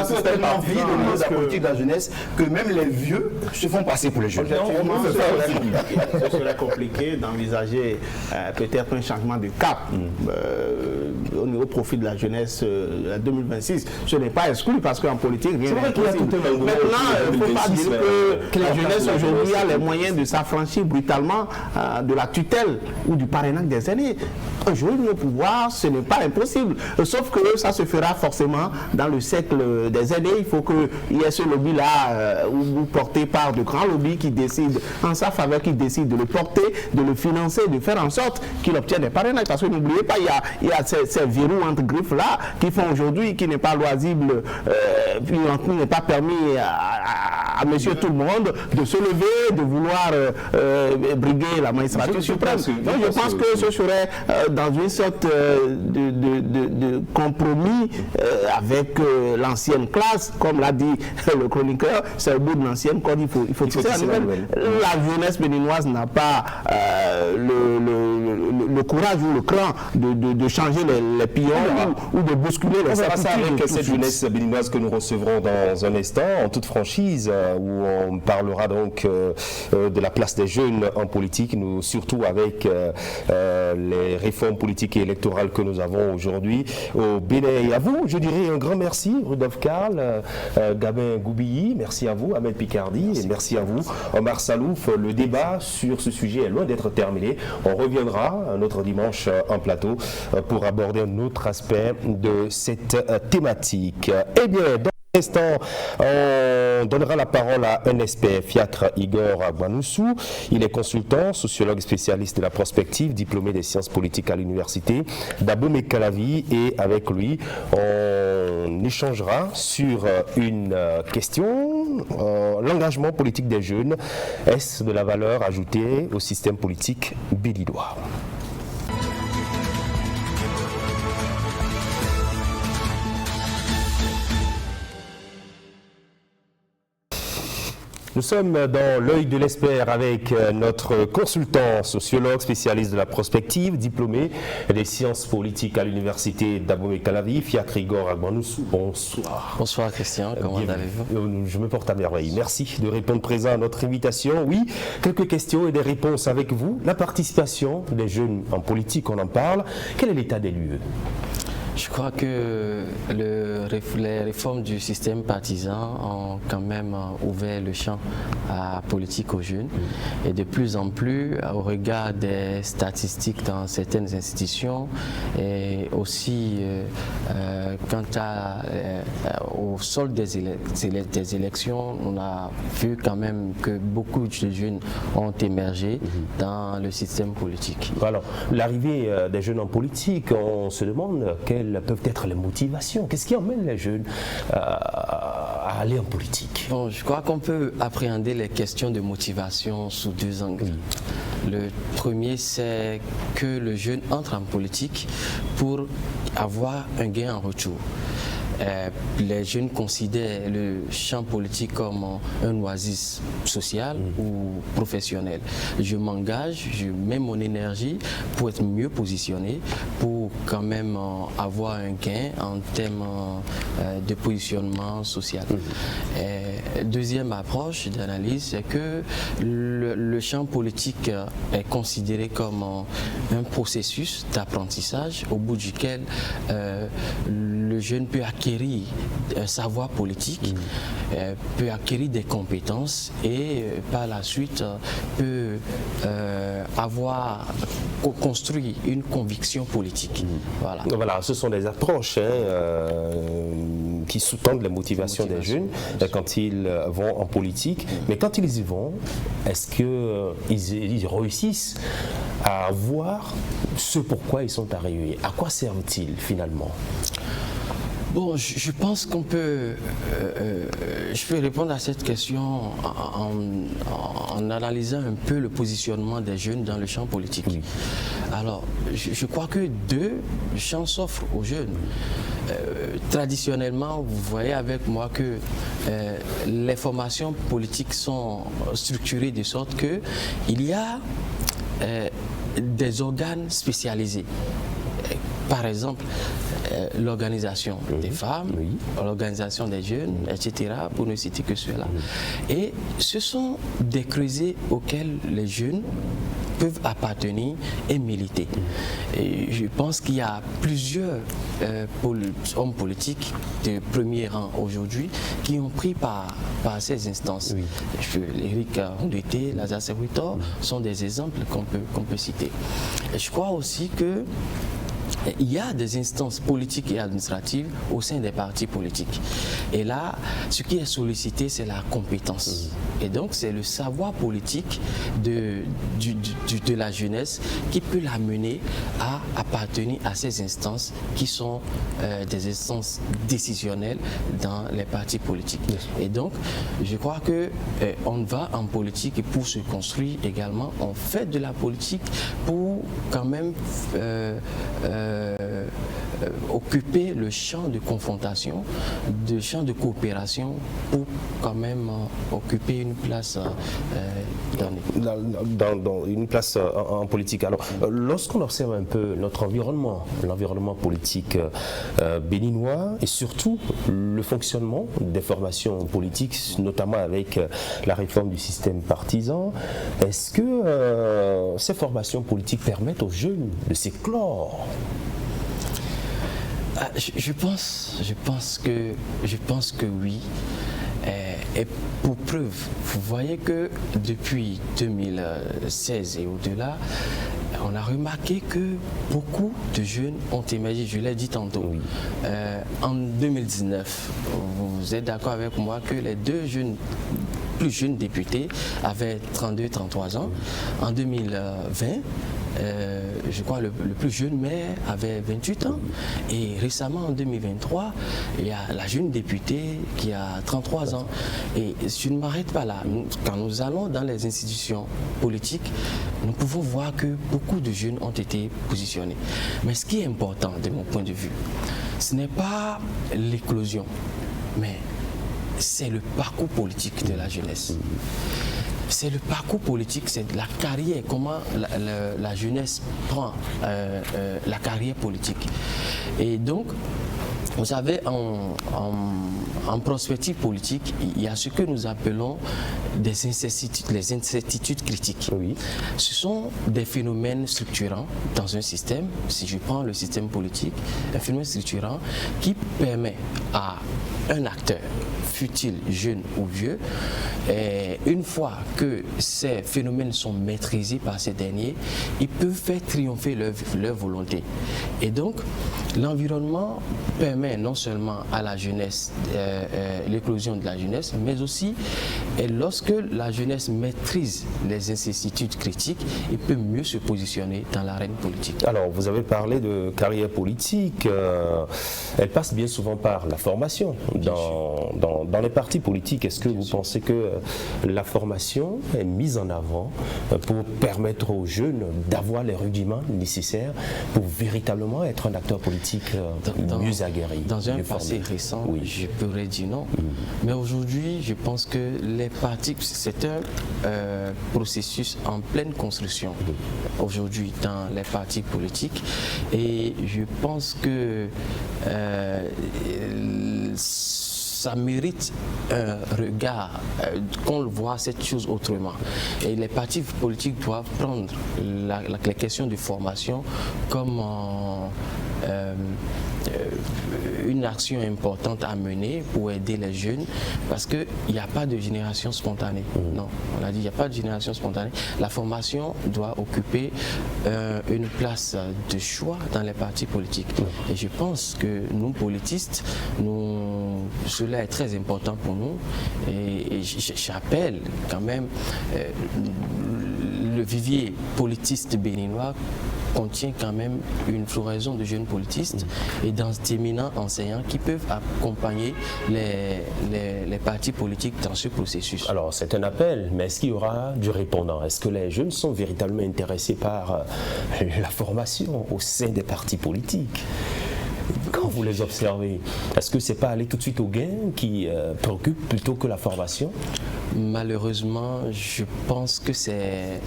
C'est tellement vide au niveau de la politique de la jeunesse que même les vieux se font passer pour les jeunes. Ce serait compliqué d'envisager peut-être un changement de cap au profit de la jeunesse à 2026. Ce n'est pas exclu parce qu'en politique, rien n'est possible. Maintenant, il ne faut pas dire que la jeunesse aujourd'hui a les moyens de s'affranchir brutalement de la tutelle ou du parrainage des aînés. Un jour, le pouvoir, ce n'est pas impossible. Sauf que ça se fera forcément dans le cercle des aînés. Il faut qu'il y ait ce lobby-là, ou porté par de grands lobbies qui décident en sa faveur, qui décident de le porter, de le financer, de faire en sorte qu'il obtienne des parrainages. Parce que n'oubliez pas, il y a ces verrous entre griffes-là qui font aujourd'hui, qui n'est pas loisible, qui n'est pas permis à monsieur tout le monde de se lever, de vouloir briguer la magistrature suprême. Donc je pense que ce serait dans une sorte de compromis avec l'ancienne classe, comme l'a dit le chroniqueur, c'est au bout de l'ancienne code, il faut tisser la nouvelle. La jeunesse béninoise n'a pas le courage ou le cran de changer les pions ou de bousculer les certitudes. On va passer avec cette jeunesse béninoise que nous recevrons dans un instant, en toute franchise, où on parlera donc de la place des jeunes en politique, nous surtout avec les réformes politiques et électorales que nous avons aujourd'hui au Bénin. Et à vous, je dirais un grand merci, Rudolf Karl, Gabin Goubilly, merci à vous, Ahmed Picardy, et merci à vous, Omar Salouf. Le débat sur ce sujet est loin d'être terminé. On reviendra un autre dimanche en plateau pour aborder un autre aspect de cette thématique. Eh bien, dans l'instant, on donnera la parole à un expert, Fiacre Igor Agbanoussou. Il est consultant, sociologue spécialiste de la prospective, diplômé des sciences politiques à l'université d'Abomey-Calavi, et avec lui, on échangera sur une question, l'engagement politique des jeunes. Est-ce de la valeur ajoutée au système politique béninois? Nous sommes dans l'œil de l'expert avec notre consultant, sociologue, spécialiste de la prospective, diplômé des sciences politiques à l'université d'Abomey-Calavi, Fiacre Igor Agbanoussou. Bonsoir. Bonsoir Christian, comment allez-vous? Je me porte à merveille. Merci de répondre présent à notre invitation. Oui, quelques questions et des réponses avec vous. La participation des jeunes en politique, on en parle. Quel est l'état des lieux? Je crois que les réformes du système partisan ont quand même ouvert le champ à la politique aux jeunes. Et de plus en plus, au regard des statistiques dans certaines institutions, et aussi quant au sol des élections, on a vu quand même que beaucoup de jeunes ont émergé dans le système politique. Alors, l'arrivée des jeunes en politique, on se demande quelles peuvent être les motivations. Qu'est-ce qui emmène les jeunes à aller en politique? Bon, je crois qu'on peut appréhender les questions de motivation sous deux angles. Le premier, c'est que le jeune entre en politique pour avoir un gain en retour. les jeunes considèrent le champ politique comme un oasis social ou professionnel. Je m'engage, je mets mon énergie pour être mieux positionné, pour quand même avoir un gain en termes de positionnement social. Deuxième approche d'analyse, c'est que le champ politique est considéré comme un processus d'apprentissage au bout duquel le jeune peut acquérir un savoir politique, peut acquérir des compétences et par la suite peut avoir construit une conviction politique. Voilà, ce sont des approches qui sous-tendent les motivations des jeunes quand ils vont en politique. Mais quand ils y vont, est-ce qu'ils réussissent à voir ce pourquoi ils sont arrivés? À quoi servent-ils finalement? Bon, je pense qu'on peut, je peux répondre à cette question en analysant un peu le positionnement des jeunes dans le champ politique. Alors, je crois que deux champs s'offrent aux jeunes. Traditionnellement, vous voyez avec moi que les formations politiques sont structurées de sorte qu'il y a des organes spécialisés. Par exemple, l'organisation des femmes, l'organisation des jeunes, etc., pour ne citer que cela. Et ce sont des creusets auxquels les jeunes peuvent appartenir et militer. Et je pense qu'il y a plusieurs hommes politiques de premier rang aujourd'hui qui ont pris par ces instances. Éric Ndoité, Lazare Serwitor sont des exemples qu'on peut citer. Et je crois aussi que il y a des instances politiques et administratives au sein des partis politiques. Et là, ce qui est sollicité, c'est la compétence. Et donc, c'est le savoir politique de la jeunesse qui peut l'amener à appartenir à ces instances qui sont des instances décisionnelles dans les partis politiques. Et donc, je crois qu'on va en politique et pour se construire également, on fait de la politique pour quand même occuper le champ de confrontation, le champ de coopération pour quand même occuper une place dans une place en politique. Alors, lorsqu'on observe un peu notre environnement, l'environnement politique béninois et surtout le fonctionnement des formations politiques, notamment avec la réforme du système partisan, est-ce que ces formations politiques permettent aux jeunes de s'éclore? Je pense que oui. Et pour preuve, vous voyez que depuis 2016 et au-delà, on a remarqué que beaucoup de jeunes ont émergé, je l'ai dit tantôt. En 2019, vous êtes d'accord avec moi que les deux plus jeunes députés avaient 32-33 ans. En 2020, je crois le plus jeune maire avait 28 ans. Et récemment, en 2023, il y a la jeune députée qui a 33 ans. Et je ne m'arrête pas là. Quand nous allons dans les institutions politiques, nous pouvons voir que beaucoup de jeunes ont été positionnés. Mais ce qui est important, de mon point de vue, ce n'est pas l'éclosion, mais c'est le parcours politique de la jeunesse. C'est le parcours politique, c'est la carrière, comment la jeunesse prend la carrière politique. Et donc, vous savez, en prospective politique, il y a ce que nous appelons les incertitudes critiques. Ce sont des phénomènes structurants dans un système. Si je prends le système politique, un phénomène structurant qui permet à un acteur, fût-il jeune ou vieux, et une fois que ces phénomènes sont maîtrisés par ces derniers, ils peuvent faire triompher leur volonté. Et donc, l'environnement permet non seulement à la jeunesse, l'éclosion de la jeunesse, mais aussi Et lorsque la jeunesse maîtrise les incertitudes critiques, il peut mieux se positionner dans l'arène politique. Alors, vous avez parlé de carrière politique. Elle passe bien souvent par la formation. Dans les partis politiques, est-ce que vous pensez que la formation est mise en avant pour permettre aux jeunes d'avoir les rudiments nécessaires pour véritablement être un acteur politique mieux aguerri? Dans un passé récent, oui, je pourrais dire non. Mais aujourd'hui, je pense que les partis, c'est un processus en pleine construction aujourd'hui dans les partis politiques. Et je pense que ça mérite un regard, qu'on voit cette chose autrement. Et les partis politiques doivent prendre les questions de formation comme une action importante à mener pour aider les jeunes, parce qu'il n'y a pas de génération spontanée. Non, on a dit il n'y a pas de génération spontanée. La formation doit occuper une place de choix dans les partis politiques. Et je pense que nous, politistes, cela est très important pour nous. Et j'appelle quand même le vivier politiste béninois contient quand même une floraison de jeunes politistes et d'éminents enseignants qui peuvent accompagner les partis politiques dans ce processus. Alors c'est un appel, mais est-ce qu'il y aura du répondant? Est-ce que les jeunes sont véritablement intéressés par la formation au sein des partis politiques? Quand vous les observez, est-ce que c'est pas aller tout de suite au gain qui préoccupe plutôt que la formation? Malheureusement, je pense que c'est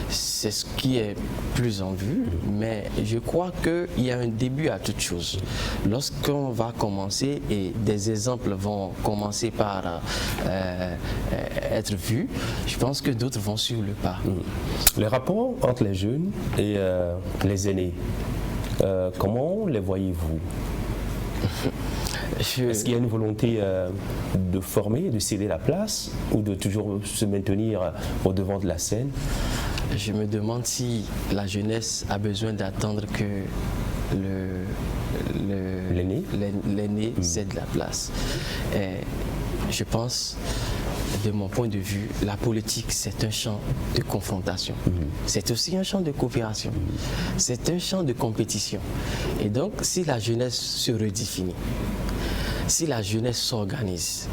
ce qui est plus en vue, mais je crois qu'il y a un début à toute chose. Lorsqu'on va commencer et des exemples vont commencer par être vus, je pense que d'autres vont suivre le pas. Les rapports entre les jeunes et les aînés, comment les voyez-vous? Est-ce qu'il y a une volonté de former, de céder la place ou de toujours se maintenir au devant de la scène? Je me demande si la jeunesse a besoin d'attendre que l'aîné cède la place. Et je pense, de mon point de vue, la politique, c'est un champ de confrontation. C'est aussi un champ de coopération. C'est un champ de compétition. Et donc, si la jeunesse se redéfinit, si la jeunesse s'organise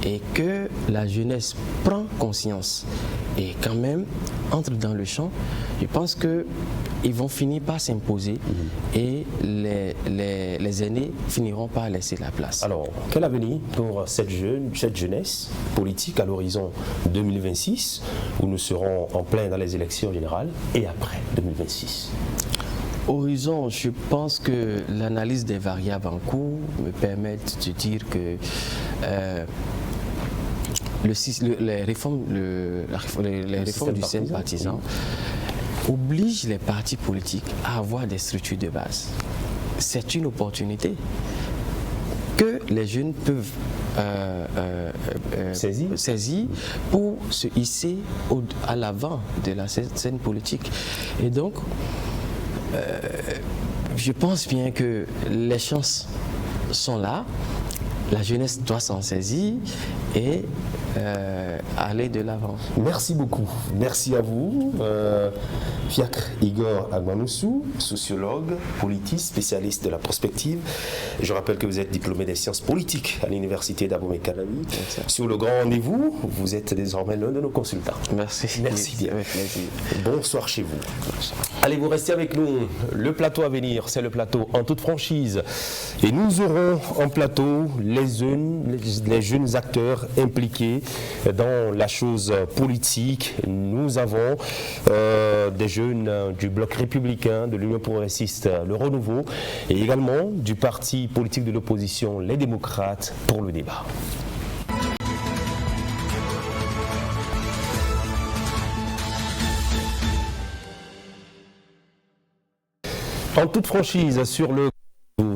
et que la jeunesse prend conscience et quand même entre dans le champ, je pense qu'ils vont finir par s'imposer et les aînés finiront par laisser la place. Alors, quel avenir pour cette jeunesse politique à l'horizon 2026, où nous serons en plein dans les élections générales, et après 2026? Horizon, je pense que l'analyse des variables en cours me permet de dire que les réformes du système partisan obligent les partis politiques à avoir des structures de base. C'est une opportunité que les jeunes peuvent saisir pour se hisser à l'avant de la scène politique. Et donc, je pense bien que les chances sont là, la jeunesse doit s'en saisir et aller de l'avant. Merci beaucoup. Merci à vous. Fiacre Igor Agmanoussou, sociologue, politiste, spécialiste de la prospective. Je rappelle que vous êtes diplômé des sciences politiques à l'université d'Abomey-Calavi. Sur le grand rendez-vous, vous êtes désormais l'un de nos consultants. Merci. Merci bien. Avec plaisir. Bonsoir chez vous. Allez, vous restez avec nous. Le plateau à venir, c'est le plateau en toute franchise. Et nous aurons en plateau les jeunes acteurs impliqués dans la chose politique. Nous avons des jeunes du bloc républicain, de l'Union progressiste, le Renouveau, et également du parti politique de l'opposition, les démocrates, pour le débat. En toute franchise, sur le...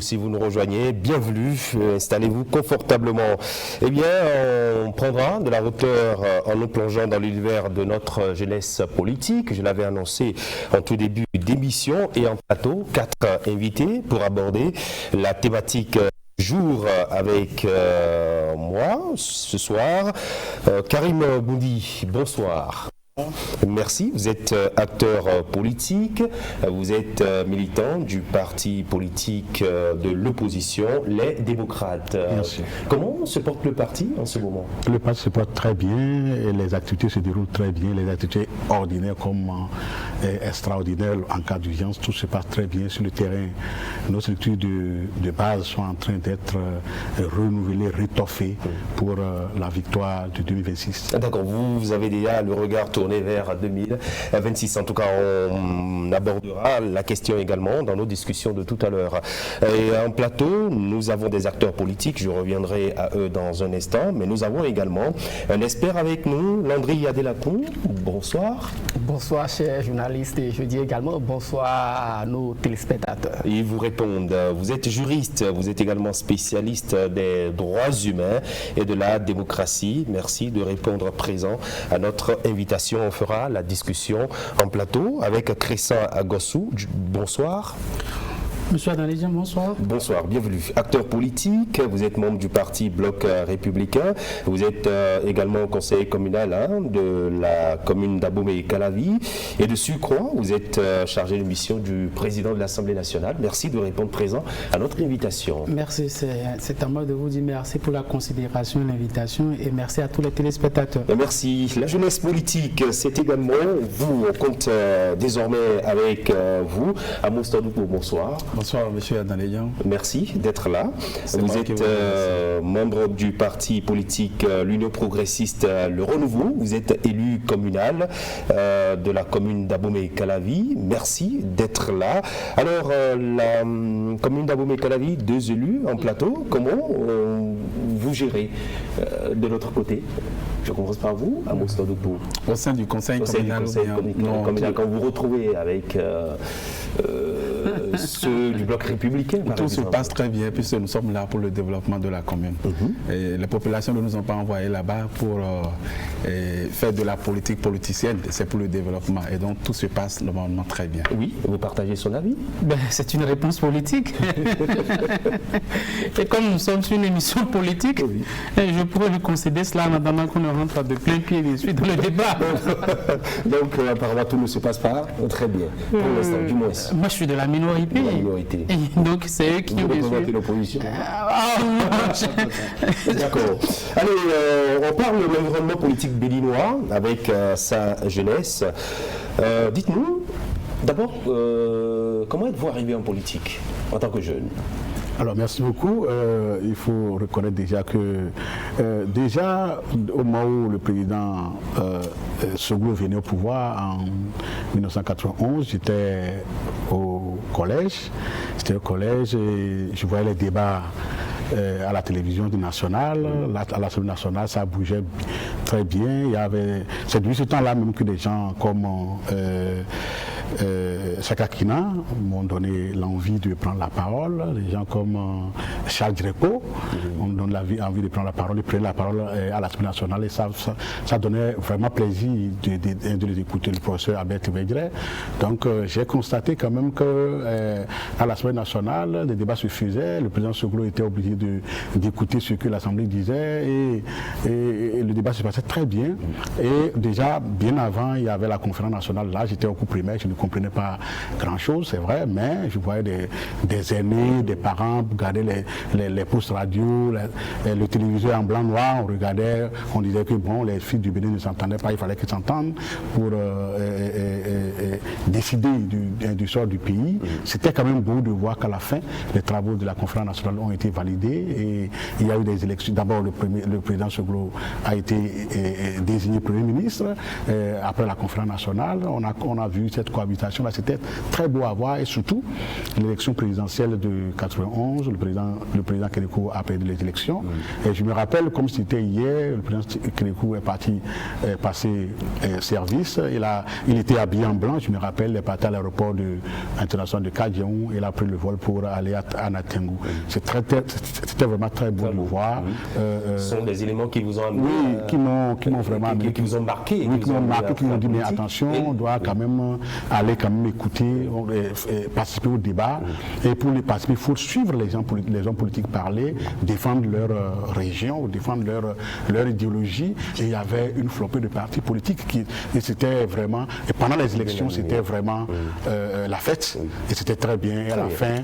Si vous nous rejoignez, bienvenue, installez-vous confortablement. Eh bien, on prendra de la hauteur en nous plongeant dans l'univers de notre jeunesse politique. Je l'avais annoncé en tout début d'émission, et en plateau, 4 invités pour aborder la thématique jour avec moi ce soir. Karim Boundi, bonsoir. Merci, vous êtes acteur politique, vous êtes militant du parti politique de l'opposition, les démocrates. Merci. Comment se porte le parti en ce moment? Le parti se porte très bien et les activités se déroulent très bien, les activités ordinaires comme extraordinaires en cas d'urgence, tout se passe très bien sur le terrain. Nos structures de base sont en train d'être renouvelées, rétoffées pour la victoire de 2026. D'accord, vous avez déjà le regard tourné vers 2026. En tout cas, on abordera la question également dans nos discussions de tout à l'heure. Et en plateau, nous avons des acteurs politiques, je reviendrai à eux dans un instant, mais nous avons également un expert avec nous, Landry Adelakun. Bonsoir. Bonsoir, chers journalistes, et je dis également bonsoir à nos téléspectateurs. Ils vous répondent. Vous êtes juriste, vous êtes également spécialiste des droits humains et de la démocratie. Merci de répondre présent à notre invitation. On fera la discussion en plateau avec Crescent Agossou. Bonsoir. Monsieur Adanésien, bonsoir. Bonsoir, bienvenue. Acteur politique, vous êtes membre du parti Bloc républicain, vous êtes également conseiller communal de la commune d'Abomey-Calavi et de Sucroix, vous êtes chargé de mission du président de l'Assemblée nationale. Merci de répondre présent à notre invitation. Merci, c'est à moi de vous dire merci pour la considération et l'invitation et merci à tous les téléspectateurs. Merci. La jeunesse politique, c'est également vous. On compte désormais avec vous. Amos Tadoukou, bonsoir. Bonsoir, monsieur Adanésien. Merci d'être là. Vous êtes membre du parti politique l'Union progressiste Le Renouveau. Vous êtes élu communal de la commune d'Abomey-Calavi. Merci d'être là. Alors, la commune d'Abomey-Calavi, 2 élus en plateau. Comment vous gérez de l'autre côté? Je commence par vous, Amos Tadoukou. Au sein du conseil communal, quand vous vous retrouvez avec ceux du bloc républicain, tout se passe très bien puisque nous sommes là pour le développement de la commune. Et les populations ne nous ont pas envoyés là-bas pour faire de la politique politicienne, c'est pour le développement. Et donc tout se passe normalement très bien. Oui, vous partagez son avis? C'est une réponse politique. Et comme nous sommes sur une émission politique, je pourrais lui concéder cela en attendant qu'on ne rentre de plein pied bien sûr dans le débat. Donc apparemment tout ne se passe pas très bien pour l'instant, du moins. Moi je suis de la minorité. Et donc c'est eux qui ont représenter l'opposition. D'accord. Allez, on parle de l'environnement politique béninois avec sa jeunesse. Dites-nous, d'abord, comment êtes-vous arrivé en politique en tant que jeune? Alors merci beaucoup. Il faut reconnaître déjà que déjà au moment où le président Soglo venait au pouvoir en 1991, j'étais au collège. J'étais au collège et je voyais les débats à la télévision nationale, à l'Assemblée nationale, ça bougeait très bien. Il y avait, c'est depuis ce temps-là même que des gens comme Sakakina m'ont donné l'envie de prendre la parole. Des gens comme Charles Greco m'ont donné envie de prendre la parole, de prendre la parole à l'Assemblée nationale. Et ça donnait vraiment plaisir de les écouter, le professeur Albert Védré. Donc j'ai constaté quand même qu'à l'Assemblée nationale, les débats se faisaient. Le président Soglo était obligé d'écouter ce que l'Assemblée disait et le débat se passait très bien. Et déjà, bien avant, il y avait la conférence nationale. Là, j'étais au cours primaire, je ne comprenais pas grand-chose, c'est vrai, mais je voyais des aînés, des parents regarder les postes radio, le téléviseur en blanc-noir, on regardait, on disait que bon, les filles du Bénin ne s'entendaient pas, il fallait qu'ils s'entendent pour décider du sort du pays. C'était quand même beau de voir qu'à la fin, les travaux de la conférence nationale ont été validés et il y a eu des élections. D'abord, le président Soglo a été désigné Premier ministre. Après la conférence nationale, on a vu cette cohabitation là, c'était très beau à voir et surtout l'élection présidentielle de 91, le président Kérékou a perdu les élections et je me rappelle comme c'était hier, le président Kérékou est parti passer service, il était habillé en blanc, je me rappelle. rappelle, il est parti à l'aéroport international de Kadjiaou et il a pris le vol pour aller à Natengu. C'était vraiment très beau de voir. Ce sont des éléments qui vous ont amené, qui m'ont vraiment qui vous ont marqué. Oui, qui m'ont marqué, qui m'ont dit mais attention, on doit quand même aller écouter, participer au débat. Et pour les participer, il faut suivre les hommes politiques parler, défendre leur région, défendre leur idéologie. Et il y avait une flopée de partis politiques et c'était vraiment, et pendant les élections, c'était vraiment la fête. Et c'était très bien. Et à la fin,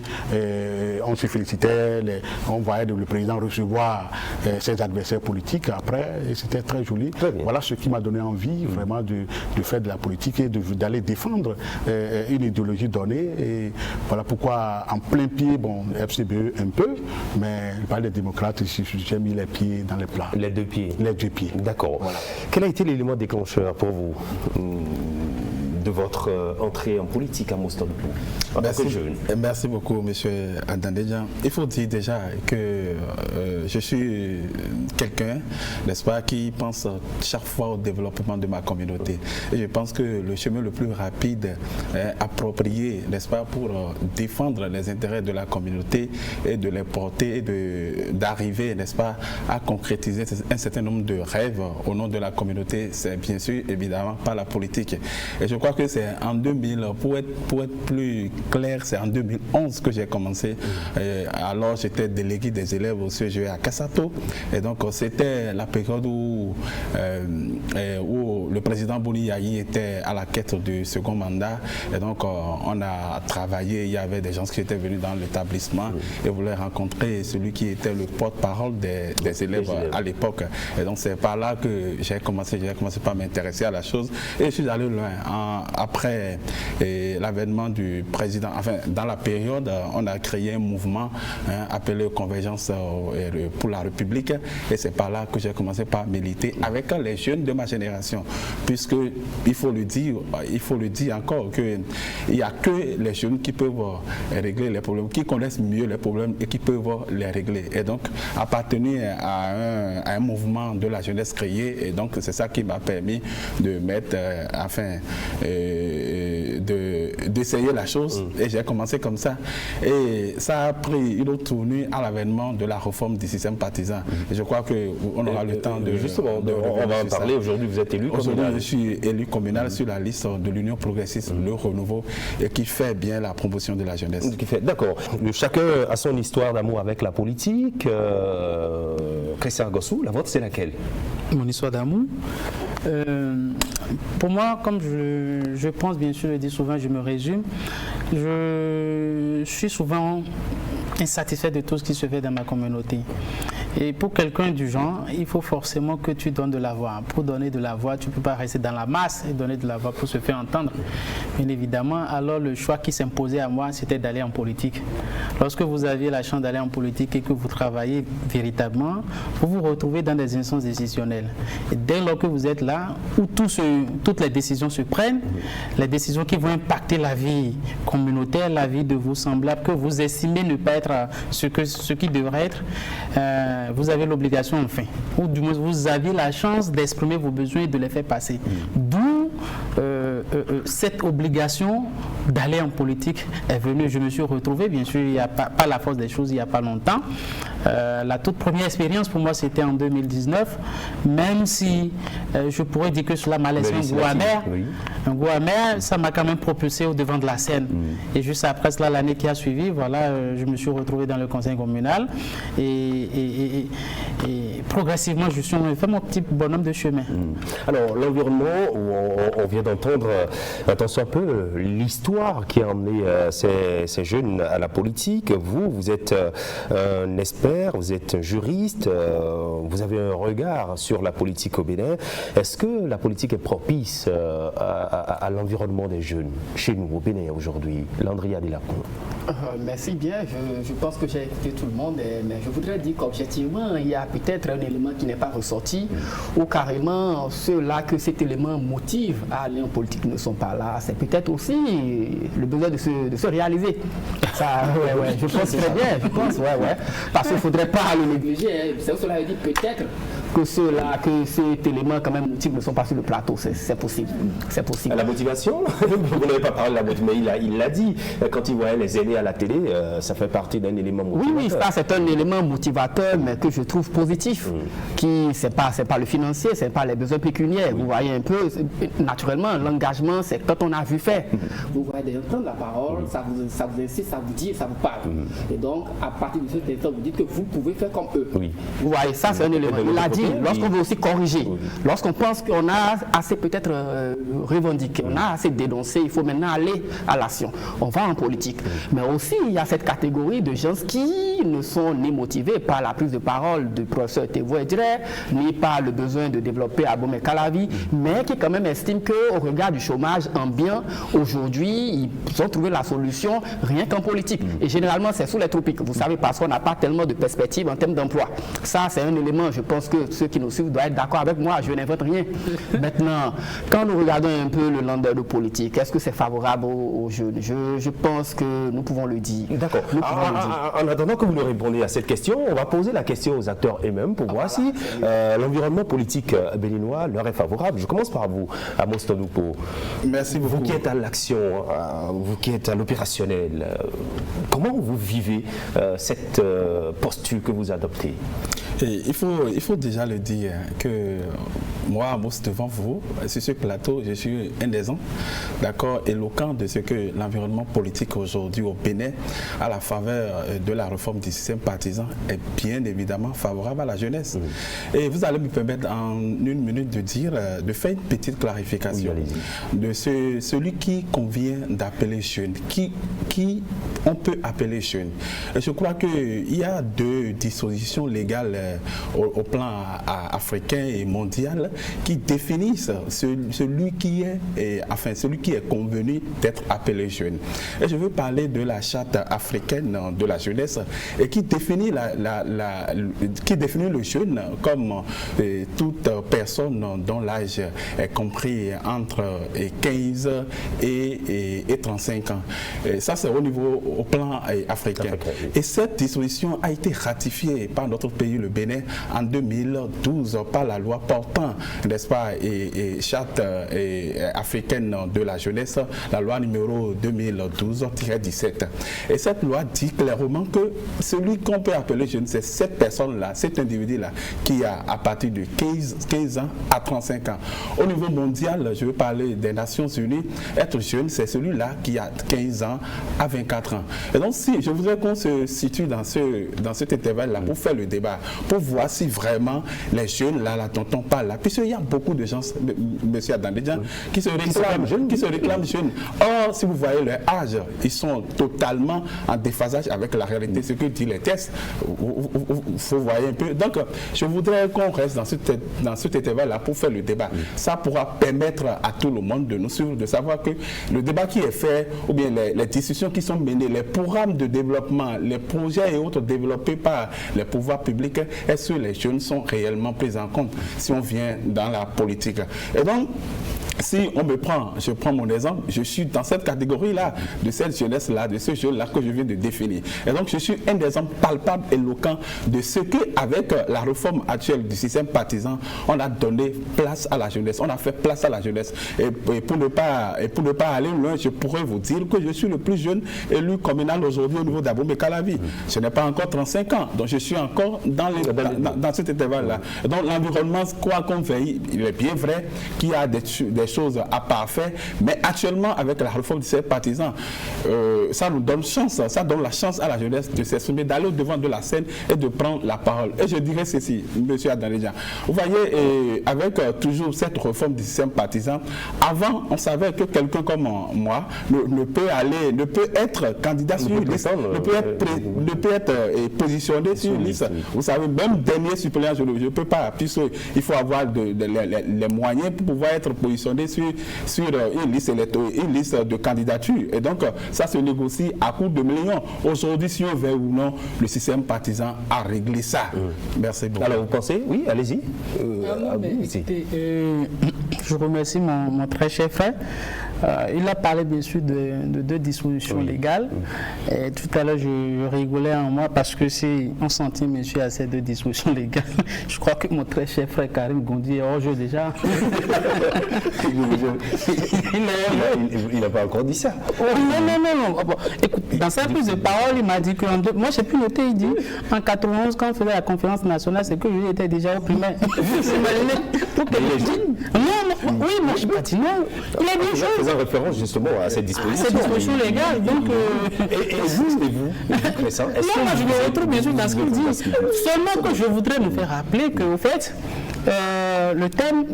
on se félicitait, on voyait le président recevoir ses adversaires politiques après, et c'était très joli. Voilà ce qui m'a donné envie vraiment de faire de la politique et d'aller défendre une idéologie donnée. Et voilà pourquoi en plein pied, FCBE un peu, mais il parle des démocrates, j'ai mis les pieds dans les plats. Les deux pieds. Les deux pieds. D'accord. Voilà. Quel a été l'élément déclencheur pour vous de votre entrée en politique à Mostodou en tant que jeune? Merci beaucoup, M. Adandéjan. Il faut dire déjà que je suis quelqu'un, n'est-ce pas, qui pense chaque fois au développement de ma communauté. Et je pense que le chemin le plus rapide, approprié, n'est-ce pas, pour défendre les intérêts de la communauté et de les porter et d'arriver, n'est-ce pas, à concrétiser un certain nombre de rêves au nom de la communauté, c'est bien sûr, évidemment, pas la politique. Et je crois que c'est en 2000, pour être plus clair, c'est en 2011 que j'ai commencé. Alors j'étais délégué des élèves au CGE à Kassato. Et donc c'était la période où le président Bouni Yahi était à la quête du second mandat. Et donc on a travaillé, il y avait des gens qui étaient venus dans l'établissement et voulaient rencontrer celui qui était le porte-parole des élèves à l'époque. Et donc c'est par là que j'ai commencé par m'intéresser à la chose. Et je suis allé loin. Après l'avènement du président, enfin dans la période, on a créé un mouvement appelé Convergence pour la République, et c'est par là que j'ai commencé par militer avec les jeunes de ma génération, puisque il faut le dire encore qu'il n'y a que les jeunes qui peuvent régler les problèmes, qui connaissent mieux les problèmes et qui peuvent les régler. Et donc appartenir à un mouvement de la jeunesse créé, et donc c'est ça qui m'a permis de mettre, d'essayer la chose, et j'ai commencé comme ça. Et ça a pris une autre tournure à l'avènement de la réforme du système partisan. Et je crois qu'on aura le temps de... Justement, on va en parler. Aujourd'hui, vous êtes élu communal. Aujourd'hui, je suis élu communal sur la liste de l'Union progressiste, le Renouveau, et qui fait bien la promotion de la jeunesse. D'accord. Chacun a son histoire d'amour avec la politique. Christian Gossou, la vôtre, c'est laquelle? Mon histoire d'amour, pour moi, comme je pense, bien sûr, je dis souvent, je me résume, je suis souvent insatisfait de tout ce qui se fait dans ma communauté. Et pour quelqu'un du genre, il faut forcément que tu donnes de la voix. Pour donner de la voix, tu ne peux pas rester dans la masse et donner de la voix pour se faire entendre. Bien évidemment, alors le choix qui s'imposait à moi, c'était d'aller en politique. Lorsque vous aviez la chance d'aller en politique et que vous travaillez véritablement, vous vous retrouvez dans des instances décisionnelles. Et dès lors que vous êtes là, où toutes les décisions se prennent, les décisions qui vont impacter la vie communautaire, la vie de vos semblables, que vous estimez ne pas être ce qui devrait être, vous avez l'obligation, enfin, ou du moins vous avez la chance d'exprimer vos besoins et de les faire passer. D'où cette obligation d'aller en politique est venue. Je me suis retrouvé, bien sûr, il n'y a pas la force des choses, il n'y a pas longtemps. La toute première expérience pour moi, c'était en 2019, même si je pourrais dire que cela m'a laissé un goût amer. Un goût amer, ça m'a quand même propulsé au devant de la scène. Et juste après cela, l'année qui a suivi, voilà, je me suis retrouvé dans le conseil communal et progressivement, je suis fait mon petit bonhomme de chemin. Alors, l'environnement, où on vient d'entendre, attention un peu, l'histoire qui a emmené ces jeunes à la politique. Vous êtes un expert, vous êtes un juriste, vous avez un regard sur la politique au Bénin. Est-ce que la politique est propice à l'environnement des jeunes chez nous, au Bénin, aujourd'hui? Landria Delacon. Merci bien. Je pense que j'ai écouté tout le monde, mais je voudrais dire qu'objectivement, il y a peut-être un élément qui n'est pas ressorti, ou carrément ceux-là que cet élément motive à aller en politique ne sont pas là. C'est peut-être aussi le besoin de se réaliser. Ça, je pense très bien, parce qu'il ne faudrait pas le négliger. C'est cela veut dire peut-être que cet élément quand même motive ne sont pas sur le plateau. C'est possible. C'est possible. La motivation, vous n'avez pas parlé de la motivation, mais il l'a dit. Quand il voyait les aînés à la télé, ça fait partie d'un élément motivateur. Oui, ça c'est un élément motivateur, mais que je trouve positif. Qui c'est pas le financier, c'est pas les besoins pécuniaires. Vous voyez un peu, naturellement, l'engagement, c'est quand on a vu faire. Vous voyez entendre la parole, ça vous incite, ça vous dit, ça vous parle. Et donc, à partir de cet instant, vous dites que vous pouvez faire comme eux. Vous voyez, ça c'est un élément. Il l'a dit, lorsqu'on veut aussi corriger, lorsqu'on pense qu'on a assez peut-être revendiqué, on a assez dénoncé, il faut maintenant aller à l'action. On va en politique. Mais aussi, il y a cette catégorie de gens qui ne sont ni motivés par la prise de parole du professeur Thévo Edjere, ni par le besoin de développer Abomey Calavi, mais qui quand même estiment qu'au regard du chômage ambiant, aujourd'hui, ils ont trouvé la solution rien qu'en politique. Et généralement, c'est sous les tropiques. Vous savez, parce qu'on n'a pas tellement de perspectives en termes d'emploi. Ça, c'est un élément, je pense que ceux qui nous suivent doivent être d'accord avec moi. Je n'invente rien. Maintenant, quand nous regardons un peu le landau politique, est-ce que c'est favorable aux jeunes? Je pense que nous pouvons le dire. D'accord. En attendant que vous nous répondiez à cette question, on va poser la question aux acteurs eux-mêmes pour voir si l'environnement politique béninois leur est favorable. Je commence par vous, Amos Tondoupo. Merci beaucoup. Vous qui êtes à l'action, vous qui êtes à l'opérationnel, comment vous vivez cette posture que vous adoptez? Et il faut déjà le dire que moi, Amos, devant vous, sur ce plateau, je suis un des gens, d'accord, éloquent de ce que l'environnement politique aujourd'hui au Bénin, à la faveur de la réforme du système partisan, est bien évidemment favorable à la jeunesse. Et vous allez me permettre en une minute de faire une petite clarification de celui qui convient d'appeler jeune, qui on peut appeler jeune. Et je crois qu'il y a deux dispositions légales au plan africain et mondial qui définissent celui qui est convenu d'être appelé jeune. Et je veux parler de la charte africaine de la jeunesse et qui définit le jeune comme toute personne dont l'âge est compris entre 15 et 35 ans. Et ça, c'est au plan africain. Et cette disposition a été ratifiée par notre pays, le Bénin, en 2012 par la loi portant, n'est-ce pas, et charte africaine de la jeunesse, la loi numéro 2012-17. Et cette loi dit clairement que celui qu'on peut appeler jeune, c'est cette personne-là, cet individu-là, qui a à partir de 15 ans à 35 ans. Au niveau mondial, je veux parler des Nations Unies, être jeune, c'est celui-là qui a 15 ans à 24 ans. Et donc, si je voudrais qu'on se situe dans cet intervalle-là pour faire le débat, pour voir si vraiment les jeunes, là, tonton parle là, puisqu'il y a beaucoup de gens, monsieur Adandédian, qui se réclament jeunes. Or, si vous voyez leur âge, ils sont totalement en déphasage avec la réalité, ce que disent les tests. Vous voyez un peu. Donc, je voudrais qu'on reste dans cet intervalle-là pour faire le débat. Ça pourra permettre à tout le monde de nous suivre, de savoir que le débat qui est fait, ou bien les discussions qui sont menées, les programmes de développement, les projets et autres développés par les pouvoirs publics, est-ce que les jeunes sont réellement pris en compte si on vient dans la politique? Et donc, si je prends mon exemple, je suis dans cette catégorie-là, de cette jeunesse-là, de ce jeune-là que je viens de définir. Et donc, je suis un exemples palpable, éloquent de ce qu'avec la réforme actuelle du système partisan, on a donné place à la jeunesse, on a fait place à la jeunesse. Et pour ne pas aller loin, je pourrais vous dire que je suis le plus jeune élu communal aujourd'hui au niveau d'Abomey Calavi. Je n'ai pas encore 35 ans, donc je suis encore dans cet intervalle-là. Donc, l'environnement, quoi qu'on veuille, il est bien vrai qu'il y a des choses à parfaire, mais actuellement avec la réforme du système partisan, ça nous donne chance, ça donne la chance à la jeunesse de s'exprimer, d'aller au devant de la scène et de prendre la parole. Et je dirais ceci, monsieur Adandédian, vous voyez, avec toujours cette réforme du système partisan, avant on savait que quelqu'un comme moi ne peut être candidat sur une liste, ne peut être positionné sur une liste. Vous savez, même dernier suppléant, je ne peux pas, puisqu'il faut avoir les moyens pour pouvoir être positionné sur une liste de candidatures. Et donc, ça se négocie à coût de millions. Aujourd'hui, si on veut ou non, le système partisan a réglé ça. Merci beaucoup. Alors, vous pensez? Oui, allez-y. Je remercie mon très cher frère. Il a parlé bien sûr de deux dispositions légales. Et tout à l'heure, je rigolais en moi parce que si on s'en tient, monsieur, à ces deux dispositions légales, je crois que mon très cher frère Karim Gondi est hors jeu déjà. Il n'a pas encore dit ça. Non. Bon, écoute, dans sa prise de parole, il m'a dit que moi, j'ai pu noter, il dit en 91, quand on faisait la conférence nationale, c'est que lui était déjà au primaire. Oui, moi je n'ai pas dit non. Il est bien sûr. Faisant référence justement à cette disposition. Cette disposition légale, donc. Et vous, non, moi je me retrouve bien sûr dans ce qu'il dit. Seulement que je voudrais nous faire rappeler qu'au fait, le thème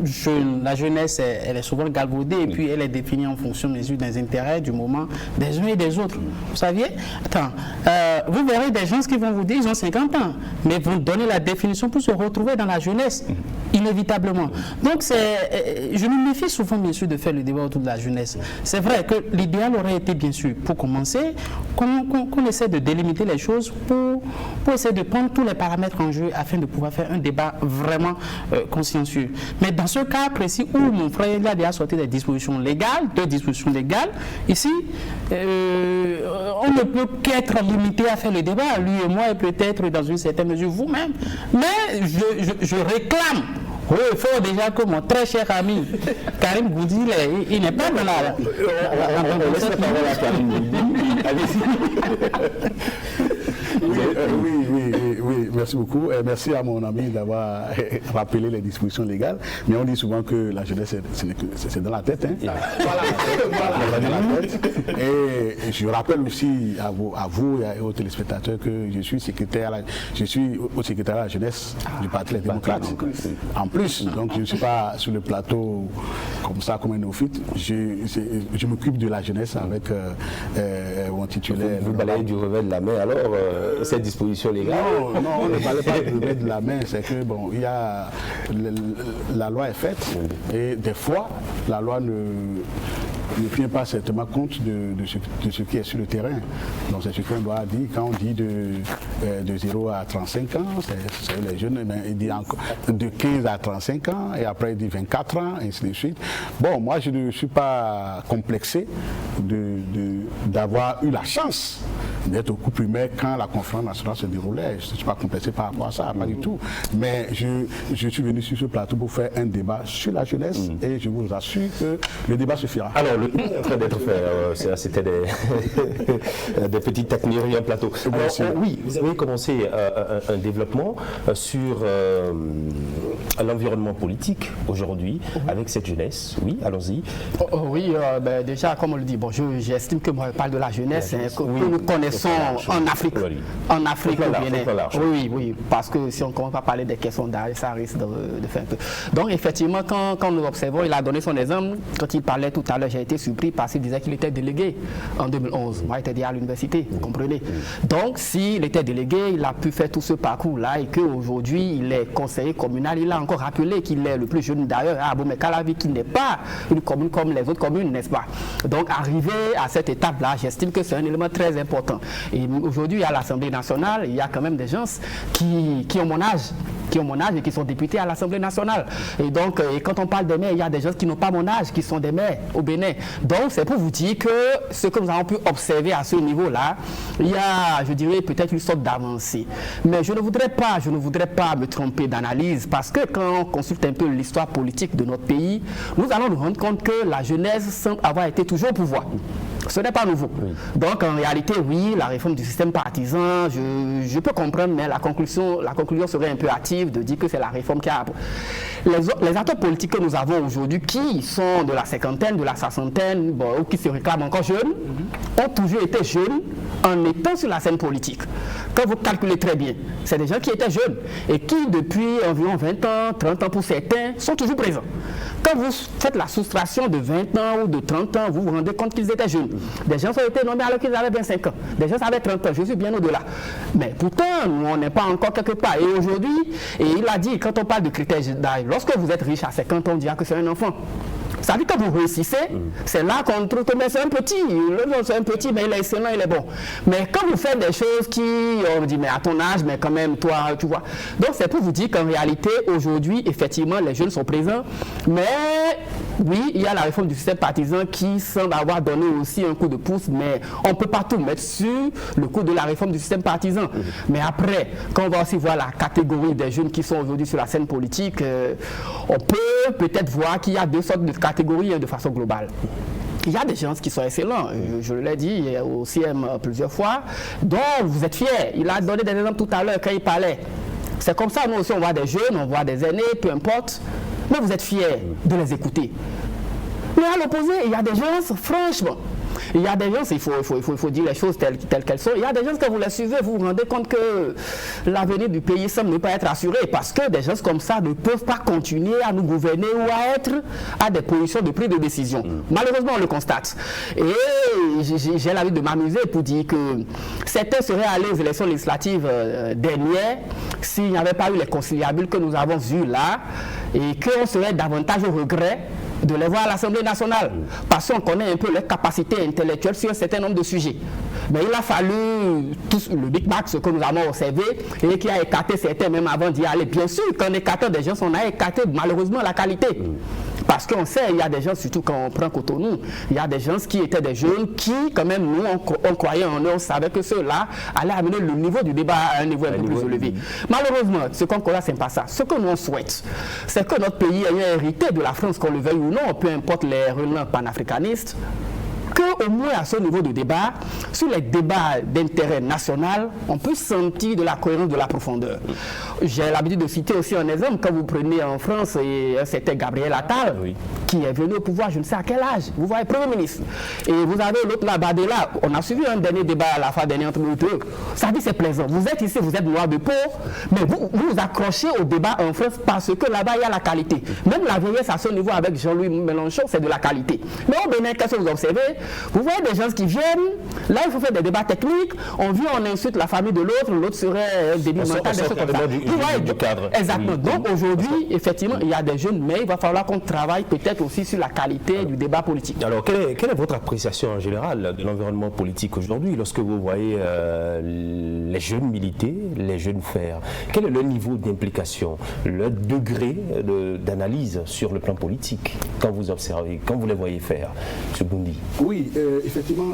la jeunesse, elle est souvent galvaudée et puis elle est définie en fonction des intérêts du moment des uns et des autres. Vous saviez? Attends, vous verrez des gens qui vont vous dire ils ont 50 ans, mais vont donner la définition pour se retrouver dans la jeunesse, inévitablement. Donc je me méfie souvent bien sûr de faire le débat autour de la jeunesse. C'est vrai que l'idéal aurait été bien sûr, pour commencer, qu'on essaie de délimiter les choses pour essayer de prendre tous les paramètres en jeu afin de pouvoir faire un débat vraiment consciencieux. Mais dans ce cas précis où mon frère a déjà sorti des dispositions légales, deux dispositions légales, ici, on ne peut qu'être limité à faire le débat, lui et moi, et peut-être dans une certaine mesure vous-même. Mais je réclame il faut déjà que mon très cher ami Karim Goudi, il n'est pas dans la... On laisse la parole à Karim Goudi. Oui, merci beaucoup. Et merci à mon ami d'avoir rappelé les dispositions légales. Mais on dit souvent que la jeunesse, c'est dans la tête. Hein. Et je rappelle aussi à vous et aux téléspectateurs que je suis au secrétaire à la jeunesse du Parti des démocrates. En plus, donc je ne suis pas sur le plateau comme ça, comme un néophyte. Je m'occupe de la jeunesse avec mon titulaire. Vous balayez du revers de la main alors cette disposition légale? Non, on ne parlait pas du revers de la main, c'est que bon, la loi est faite et des fois la loi ne tient pas certainement compte de ce qui est sur le terrain. Donc c'est ce qu'on doit dire quand on dit de 0 à 35 ans, c'est les jeunes, il dit encore de 15 à 35 ans et après il dit 24 ans, et ainsi de suite. Bon, moi je ne suis pas complexé d'avoir eu la chance d'être au coup primaire quand la conférence nationale se déroulait. Je ne suis pas complexé par rapport à ça, pas du tout. Mais je suis venu sur ce plateau pour faire un débat sur la jeunesse et je vous assure que le débat se fera. Alors, le débat est en train d'être fait. C'était des petites techniques en plateau. Oui, vous avez commencé un développement sur l'environnement politique aujourd'hui avec cette jeunesse. Oui, allons-y. Oui, déjà, comme on le dit, bon, j'estime que moi je parle de la jeunesse que nous connaissons en Afrique. En Afrique, au Bénin. Oui, parce que si on commence à parler des questions d'âge, ça risque de faire un peu. Donc effectivement, quand nous observons, il a donné son exemple, quand il parlait tout à l'heure, j'ai été surpris parce qu'il disait qu'il était délégué en 2011. Moi, j'étais déjà à l'université, vous comprenez. Donc, s'il était délégué, il a pu faire tout ce parcours-là et qu'aujourd'hui, il est conseiller communal. Il a encore rappelé qu'il est le plus jeune d'ailleurs à Abomey-Calavi, qui n'est pas une commune comme les autres communes, n'est-ce pas? Donc, arriver à cette étape-là, j'estime que c'est un élément très important. Et aujourd'hui, à l'Assemblée nationale, il y a quand même des gens qui ont mon âge et qui sont députés à l'Assemblée nationale. Et donc, quand on parle des maires, il y a des gens qui n'ont pas mon âge, qui sont des maires au Bénin. Donc, c'est pour vous dire que ce que nous avons pu observer à ce niveau-là, il y a, je dirais, peut-être une sorte d'avancée. Mais je ne voudrais pas me tromper d'analyse, parce que quand on consulte un peu l'histoire politique de notre pays, nous allons nous rendre compte que la jeunesse semble avoir été toujours au pouvoir. Ce n'est pas nouveau. Donc en réalité, oui, la réforme du système partisan, je peux comprendre, mais la conclusion serait un peu hâtive de dire que c'est la réforme qui a... Les acteurs politiques que nous avons aujourd'hui, qui sont de la cinquantaine, de la soixantaine, ou qui se réclament encore jeunes, ont toujours été jeunes en étant sur la scène politique. Quand vous calculez très bien, c'est des gens qui étaient jeunes et qui, depuis environ 20 ans, 30 ans pour certains, sont toujours présents. Quand vous faites la soustraction de 20 ans ou de 30 ans, vous vous rendez compte qu'ils étaient jeunes. Des gens ont été nommés alors qu'ils avaient 25 ans. Des gens avaient 30 ans. Je suis bien au-delà. Mais pourtant, nous, on n'est pas encore quelque part. Et aujourd'hui, et il a dit, quand on parle de critères d'âge, lorsque vous êtes riche à 50 ans, on dira que c'est un enfant. Ça veut dire que vous réussissez, c'est là qu'on trouve que c'est un petit, c'est un petit, mais il est excellent, il est bon. Mais quand vous faites des choses qui, on dit, mais à ton âge, mais quand même, toi, tu vois. Donc c'est pour vous dire qu'en réalité, aujourd'hui, effectivement, les jeunes sont présents, mais oui, il y a la réforme du système partisan qui semble avoir donné aussi un coup de pouce, mais on ne peut pas tout mettre sur le coup de la réforme du système partisan. Mais après, quand on va aussi voir la catégorie des jeunes qui sont aujourd'hui sur la scène politique, on peut peut-être voir qu'il y a deux sortes de catégories de façon globale. Il y a des gens qui sont excellents, je l'ai dit au CM plusieurs fois, dont vous êtes fiers. Il a donné des exemples tout à l'heure quand il parlait. C'est comme ça, nous aussi on voit des jeunes, on voit des aînés, peu importe, mais vous êtes fiers de les écouter. Mais à l'opposé, il y a des gens, franchement, il y a des gens, il faut dire les choses telles qu'elles sont, il y a des gens que vous les suivez, vous vous rendez compte que l'avenir du pays semble ne pas être assuré parce que des gens comme ça ne peuvent pas continuer à nous gouverner ou à être à des positions de prise de décision. Malheureusement, on le constate. Et j'ai l'habitude de m'amuser pour dire que certains seraient allés aux élections législatives dernières s'il n'y avait pas eu les conciliabules que nous avons eus là et qu'on serait davantage au regret de les voir à l'Assemblée nationale, parce qu'on connaît un peu leurs capacités intellectuelles sur un certain nombre de sujets. Mais il a fallu tout le Big Mac, ce que nous avons observé, et qui a écarté certains même avant d'y aller. Bien sûr, qu'en écartant des gens, on a écarté malheureusement la qualité. Parce qu'on sait, il y a des gens, surtout quand on prend Cotonou, il y a des gens qui étaient des jeunes qui, quand même, nous, on croyait en eux, on savait que ceux-là allaient amener le niveau du débat à un niveau un peu plus élevé. Malheureusement, ce qu'on croit, ce n'est pas ça. Ce que nous on souhaite, c'est que notre pays ait hérité de la France, qu'on le veuille ou non, peu importe les relents panafricanistes, qu'au moins à ce niveau de débat, sur les débats d'intérêt national, on peut sentir de la cohérence, de la profondeur. J'ai l'habitude de citer aussi un exemple, quand vous prenez en France, c'était Gabriel Attal, qui est venu au pouvoir, je ne sais à quel âge, vous voyez, Premier ministre. Et vous avez l'autre là, Badela, on a suivi un dernier débat à la fin dernière entre nous deux. Ça dit c'est plaisant, vous êtes ici, vous êtes noir de peau, mais vous vous accrochez au débat en France parce que là-bas il y a la qualité. Même la vieillesse à ce niveau avec Jean-Louis Mélenchon, c'est de la qualité. Mais au Bénin, qu'est-ce que vous observez? Vous voyez des gens qui viennent, là il faut faire des débats techniques, on vient, on insulte la famille de l'autre serait un délit mental, des choses comme ça. Du cadre. Exactement. Donc aujourd'hui, effectivement, il y a des jeunes, mais il va falloir qu'on travaille peut-être aussi sur la qualité du débat politique. Alors, quelle est votre appréciation en général de l'environnement politique aujourd'hui, lorsque vous voyez les jeunes militer, les jeunes faire? Quel est le niveau d'implication, le degré d'analyse sur le plan politique quand vous observez, quand vous les voyez faire, M. Boundi? Oui, effectivement,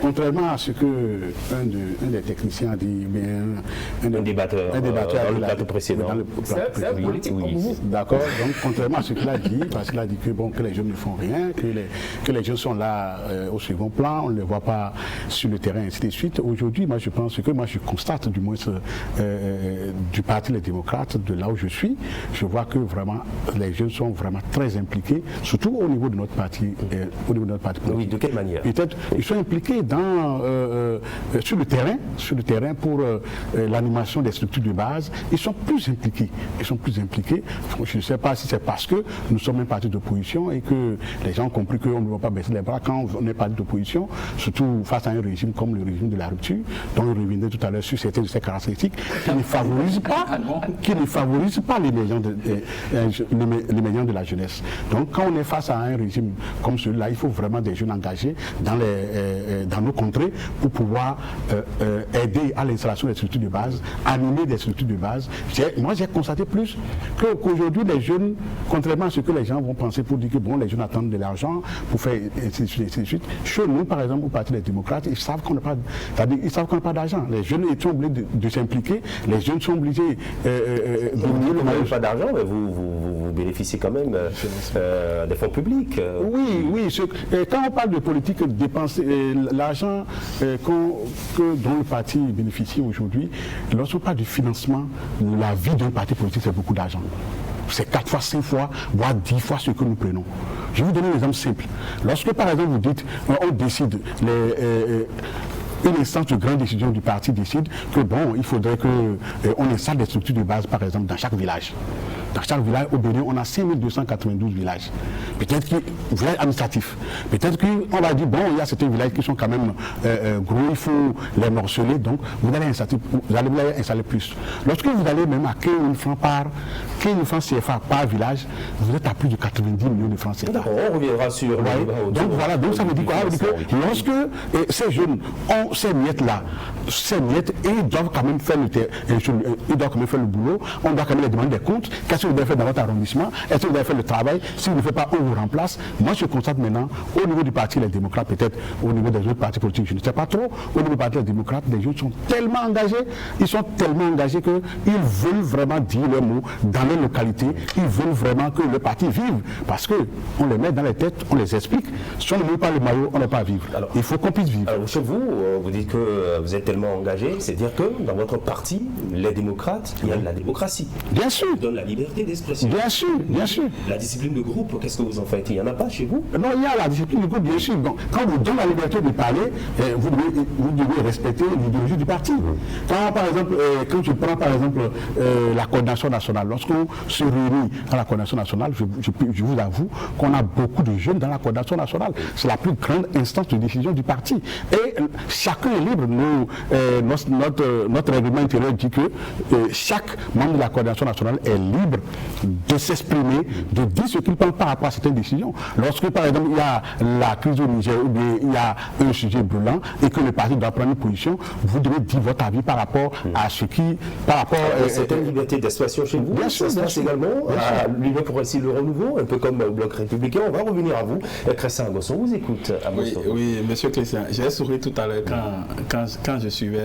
contrairement à ce que un des techniciens a dit, un débatteur dans le plateau précédent. C'est un politique comme vous. D'accord, donc contrairement à ce qu'il a dit, parce qu'il a dit que les jeunes ne font rien, que les jeunes sont là au second plan, on ne les voit pas sur le terrain, ainsi de suite. Aujourd'hui, moi je pense que je constate du moins du Parti Les Démocrates, de là où je suis, je vois que vraiment les jeunes sont vraiment très impliqués, surtout au niveau de notre parti. Oui, de quelle manière? Peut-être ils sont impliqués sur le terrain pour l'animation des structures de base. Ils sont plus impliqués. Je ne sais pas si c'est parce que nous sommes un parti d'opposition et que les gens ont compris qu'on ne doit pas baisser les bras quand on est parti d'opposition, surtout face à un régime comme le régime de la rupture, dont je reviendrai tout à l'heure sur certaines de ses caractéristiques, qui ne favorise pas l'émergence de la jeunesse. Donc quand on est face à un régime comme celui-là, il faut vraiment des jeunes engagés dans nos contrées pour pouvoir aider à l'installation des structures de base, animer des structures de base. Moi j'ai constaté plus qu'aujourd'hui les jeunes, contrairement à ce que les gens vont penser pour dire que bon, les jeunes attendent de l'argent pour faire ainsi de suite. Chez nous, par exemple, au Parti des démocrates, ils savent qu'on n'a pas d'argent. Les jeunes sont obligés de s'impliquer, les jeunes sont obligés vous n'avez pas d'argent, mais vous bénéficiez quand même des fonds publics. Oui, quand on parle de politique, dépenser l'argent dont le parti bénéficie aujourd'hui, lorsqu'on parle du financement, la vie d'un parti politique, c'est beaucoup d'argent. C'est 4 fois, 5 fois, voire 10 fois ce que nous prenons. Je vais vous donner un exemple simple. Lorsque, par exemple, vous dites, on décide, une instance de grande décision du parti décide que bon, il faudrait qu'on installe des structures de base, par exemple, dans chaque village. Dans chaque village, au Bénin, on a 5292 villages. Peut-être que, villages administratifs. Peut-être qu'on va dire, bon, il y a certains villages qui sont quand même gros, il faut les morceler, donc vous allez installer plus. Lorsque vous allez même à 15 000 francs CFA par village, vous êtes à plus de 90 millions de francs CFA. On reviendra sur le débat. Donc voilà, donc ça veut dire quoi? Ça veut dire que lorsque ces jeunes ont ces miettes-là, et ils doivent quand même faire le boulot, on doit quand même les demander des comptes. Qu'est-ce que vous devez faire dans votre arrondissement? Est-ce que vous devez faire le travail? Si vous ne le faites pas, on vous remplace. Moi, je constate maintenant, au niveau du parti Les Démocrates, peut-être au niveau des autres partis politiques, je ne sais pas trop, au niveau du parti Les Démocrates, les jeunes sont tellement engagés, qu'ils veulent vraiment dire leur mot dans leur localité, ils veulent vraiment que le parti vive, parce qu'on les met dans les têtes, on les explique, si on ne met pas le maillot, on ne peut pas vivre. Alors, il faut qu'on puisse vivre. Alors chez vous, vous dites que vous êtes tellement engagé, c'est-à-dire que dans votre parti, Les Démocrates, il y a de la démocratie. Bien sûr. Il donne la liberté d'expression. Bien sûr, bien sûr. La discipline de groupe, qu'est-ce que vous en faites? Il n'y en a pas chez vous? Non, il y a la discipline de groupe, bien sûr. Donc, quand vous donnez la liberté de parler, vous devez respecter l'idéologie du parti. Quand, par exemple, quand je prends par exemple la coordination nationale, lorsqu'on se réunit à la coordination nationale, je vous avoue qu'on a beaucoup de jeunes dans la coordination nationale. C'est la plus grande instance de décision du parti. Et chacun est libre. Notre règlement intérieur dit que chaque membre de la coordination nationale est libre de s'exprimer, de dire ce qu'il pense par rapport à certaines décisions. Lorsque, par exemple, il y a la crise au Niger ou bien il y a un sujet brûlant et que le parti doit prendre une position, vous devez dire votre avis par rapport à ce qui... C'est une liberté d'expression chez vous. Bien sûr, ça se passe également à l'Union progressiste Le Renouveau, un peu comme au Bloc républicain. On va revenir à vous. Christian Agosson, on vous écoute. Oui, monsieur Christian, j'ai souri tout à l'heure quand je suivais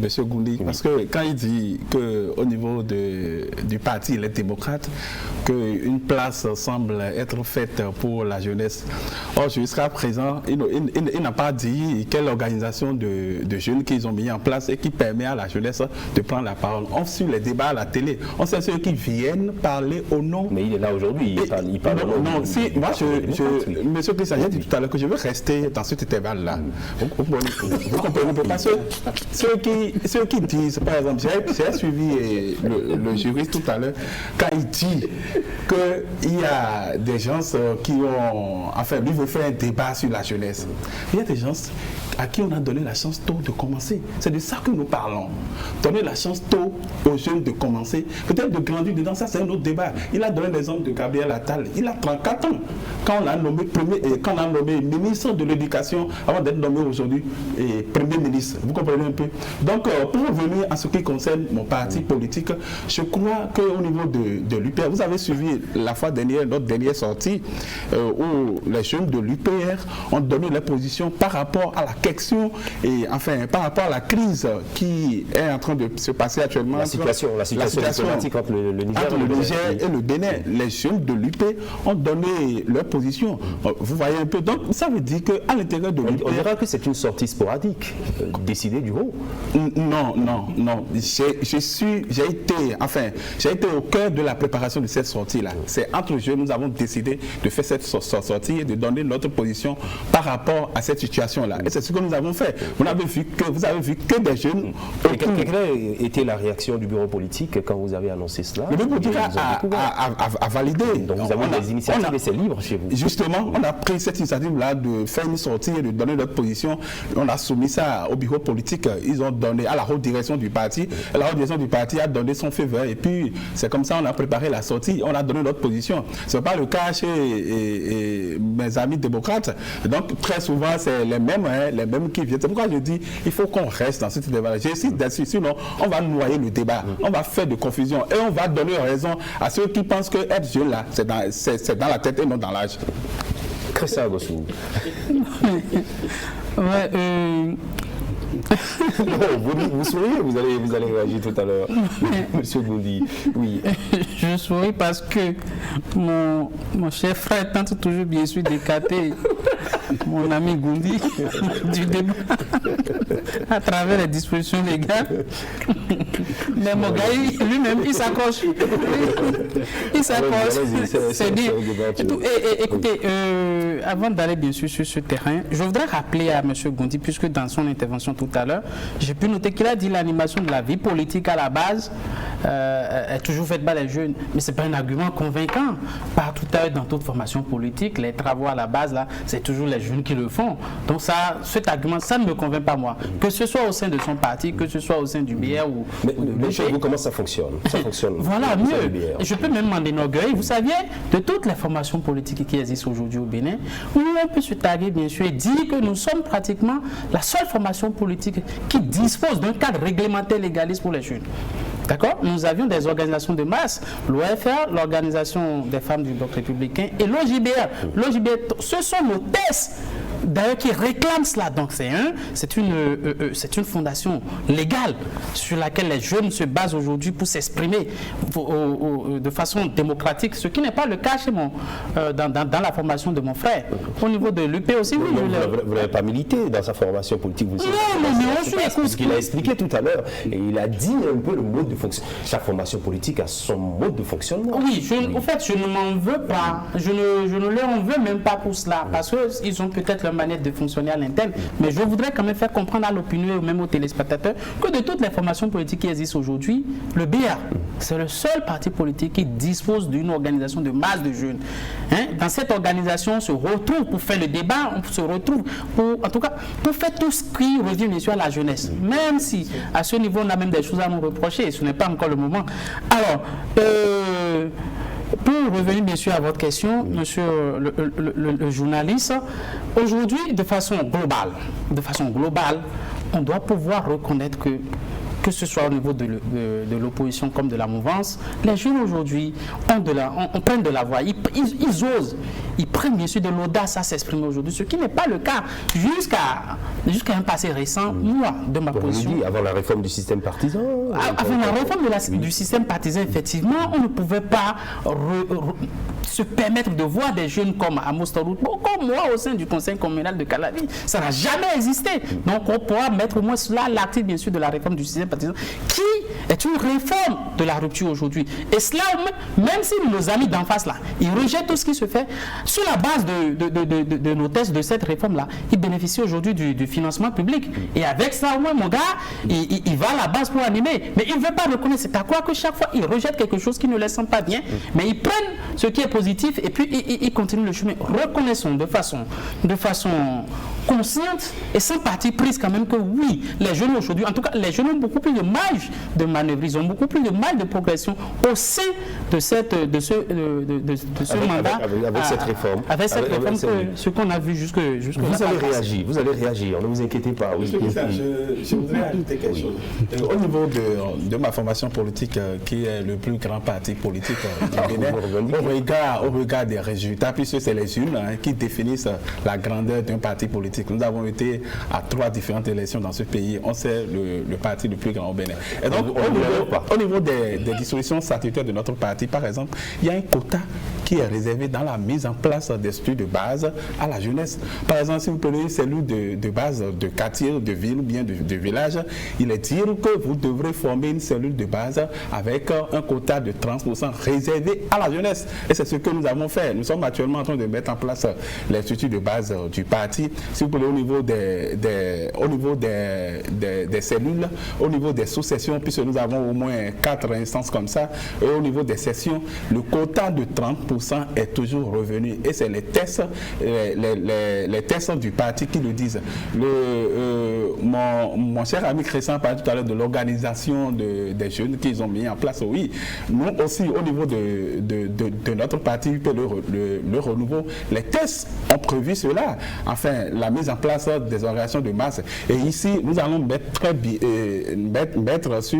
monsieur Goundi, parce que quand il dit qu'au niveau du parti Les Démocrates, qu'une place semble être faite pour la jeunesse. Or, jusqu'à présent, il n'a pas dit quelle organisation de jeunes qu'ils ont mis en place et qui permet à la jeunesse de prendre la parole. On suit les débats à la télé, on sait ceux qui viennent parler au nom. Mais il est là aujourd'hui, il parle au nom. Non, si, moi, monsieur Christian, j'ai dit tout à l'heure que je veux rester dans cet intervalle-là. Vous comprenez pas ceux qui disent, par exemple, j'ai suivi le juriste tout à l'heure, quand il dit qu'il y a des gens qui ont, enfin, lui veut faire un débat sur la jeunesse. Il y a des gens à qui on a donné la chance tôt de commencer. C'est de ça que nous parlons. Donner la chance tôt aux jeunes de commencer, peut-être de grandir dedans, ça c'est un autre débat. Il a donné l'exemple de Gabriel Attal. Il a 34 ans. Quand on l'a nommé ministre de l'Éducation, avant d'être nommé aujourd'hui Premier ministre. Vous comprenez un peu? Donc, pour revenir à ce qui concerne mon parti politique, je crois qu'au niveau de l'UPR, vous avez suivi la fois dernière, notre dernière sortie, où les jeunes de l'UPR ont donné leur position par rapport à la question et enfin par rapport à la crise qui est en train de se passer actuellement. La situation diplomatique entre le Niger et le Bénin. Les jeunes de l'UP ont donné leur position. Vous voyez un peu. Donc ça veut dire qu'à l'intérieur de l'UP... On dira que c'est une sortie sporadique, décidée du haut. Non. J'ai été au cœur de la préparation de cette sortie-là. C'est entre jeunes, nous avons décidé de faire cette sortie et de donner notre position par rapport à cette situation-là. Et c'est ce que nous avons fait. Vous avez vu que des jeunes... Quelle était la réaction du bureau politique quand vous avez annoncé cela? Le bureau politique a validé. Donc vous avez des initiatives et c'est libre chez vous. Justement, on a pris cette initiative-là de faire une sortie et de donner notre position. On a soumis ça au bureau politique. Ils ont donné à la haute direction du parti. La haute direction du parti a donné son feu vert. Et puis, c'est comme ça on a préparé la sortie. On a donné notre position. Ce n'est pas le cas chez mes amis démocrates. Donc, très souvent, c'est les mêmes qui viennent. C'est pourquoi je dis il faut qu'on reste dans ce débat. J'insiste dessus, sinon on va noyer le débat, on va faire de confusion et on va donner raison à ceux qui pensent que être jeune là, c'est dans la tête et non dans l'âge. Christian Agosson. Vous souriez, vous allez réagir tout à l'heure. Monsieur Goundi, oui. Je souris parce que mon cher frère tente toujours bien sûr d'écarter mon ami Goundi du débat à travers les dispositions légales. Mais mon gars, lui-même, il s'accroche. Il s'accroche. C'est bien. Écoutez, avant d'aller bien sûr sur ce terrain, je voudrais rappeler à M. Goundi, puisque dans son intervention tout à l'heure, j'ai pu noter qu'il a dit l'animation de la vie politique à la base est toujours faite par les jeunes. Mais ce n'est pas un argument convaincant. Partout dans toute formation politique, les travaux à la base, là, c'est toujours les jeunes qui le font. Donc ça, cet argument, ça ne me convainc pas moi. Que ce soit au sein de son parti, que ce soit au sein du BR ou mais chez vous, comment ça fonctionne? Ça fonctionne. Voilà, mieux. Je peux même m'en énorgueillir. Vous saviez, de toutes les formations politiques qui existent aujourd'hui au Bénin, où on peut se taguer, bien sûr, et dire que nous sommes pratiquement la seule formation politique qui dispose d'un cadre réglementaire légaliste pour les jeunes. D'accord? Nous avions des organisations de masse, l'OFR, l'Organisation des femmes du bloc républicain et l'OJBR. L'OJBR, ce sont nos tests d'ailleurs qui réclament cela. Donc c'est une fondation légale sur laquelle les jeunes se basent aujourd'hui pour s'exprimer de façon démocratique, ce qui n'est pas le cas chez dans la formation de mon frère. Au niveau de l'UP aussi, oui. Vous n'avez pas milité dans sa formation politique, vous? Non, mais on suit. Parce qu'il a expliqué tout à l'heure, et il a dit un peu le mode de fonctionnement. Chaque formation politique a son mode de fonctionnement. Oui, en fait, je ne m'en veux pas. Je ne leur en veux même pas pour cela, parce qu'ils ont peut-être leur manière de fonctionner à l'interne. Mais je voudrais quand même faire comprendre à l'opinion et même aux téléspectateurs que de toutes les formations politiques qui existent aujourd'hui, le BR, c'est le seul parti politique qui dispose d'une organisation de masse de jeunes. Dans cette organisation, on se retrouve pour faire le débat, on se retrouve en tout cas, pour faire tout ce qui revient bien sûr à la jeunesse. Même si à ce niveau, on a même des choses à nous reprocher, ce n'est pas encore le moment. Alors, pour revenir bien sûr à votre question, monsieur le journaliste, aujourd'hui, de façon globale, on doit pouvoir reconnaître que ce soit au niveau de l'opposition comme de la mouvance, les jeunes aujourd'hui prennent de la voix, ils osent, ils prennent bien sûr de l'audace à s'exprimer aujourd'hui, ce qui n'est pas le cas jusqu'à un passé récent, moi, de ma position. Avant la réforme du système partisan. Avant la réforme du système partisan, effectivement, on ne pouvait pas se permettre de voir des jeunes comme Amos Tarout, comme moi au sein du conseil communal de Calavi. Ça n'a jamais existé. Donc on pourra mettre au moins cela l'article bien sûr de la réforme du système partisan, qui est une réforme de la rupture aujourd'hui. Et cela, même si nos amis d'en face là, ils rejettent tout ce qui se fait, sur la base de nos tests de cette réforme-là, ils bénéficient aujourd'hui du financement public. Et avec ça, au moins, mon gars, il va à la base pour animer. Mais il ne veut pas reconnaître. C'est à quoi que chaque fois, ils rejettent quelque chose qui ne les sent pas bien. Mais ils prennent ce qui est positif et puis ils continuent le chemin. Reconnaissons de façon consciente et sans parti prise quand même que oui, les jeunes aujourd'hui, en tout cas, les jeunes ont beaucoup plus de marge de manœuvre, ils ont beaucoup plus de marge de progression au sein de ce mandat. Avec cette réforme. Avec cette réforme, ce qu'on a vu jusque vous allez réagir, ne vous inquiétez pas. Oui. Je voudrais ajouter quelque chose. Au niveau de ma formation politique, qui est le plus grand parti politique du Bénin, au regard des résultats, puisque c'est les urnes qui définissent la grandeur d'un parti politique. Nous avons été à 3 différentes élections dans ce pays. On sait le parti le plus grand au Bénin. Et donc, au niveau des dispositions statutaires de notre parti, par exemple, il y a un quota qui est réservé dans la mise en place des structures de base à la jeunesse. Par exemple, si vous prenez une cellule de base de quartier, de ville ou bien de village, il est dit que vous devrez former une cellule de base avec un quota de 30% réservé à la jeunesse. Et c'est ce que nous avons fait. Nous sommes actuellement en train de mettre en place les structures de base du parti. Si vous prenez au niveau des cellules, au niveau des sous-sessions, puisque nous avons au moins 4 instances comme ça, et au niveau des sessions, le quota de 30% est toujours revenu. Et c'est les tests du parti qui le disent. Mon cher ami Christian parlait tout à l'heure de l'organisation des jeunes qu'ils ont mis en place. Oui, nous aussi, au niveau de notre parti, le renouveau, les tests ont prévu cela. Enfin, la mise en place des organisations de masse. Et ici, nous allons mettre sur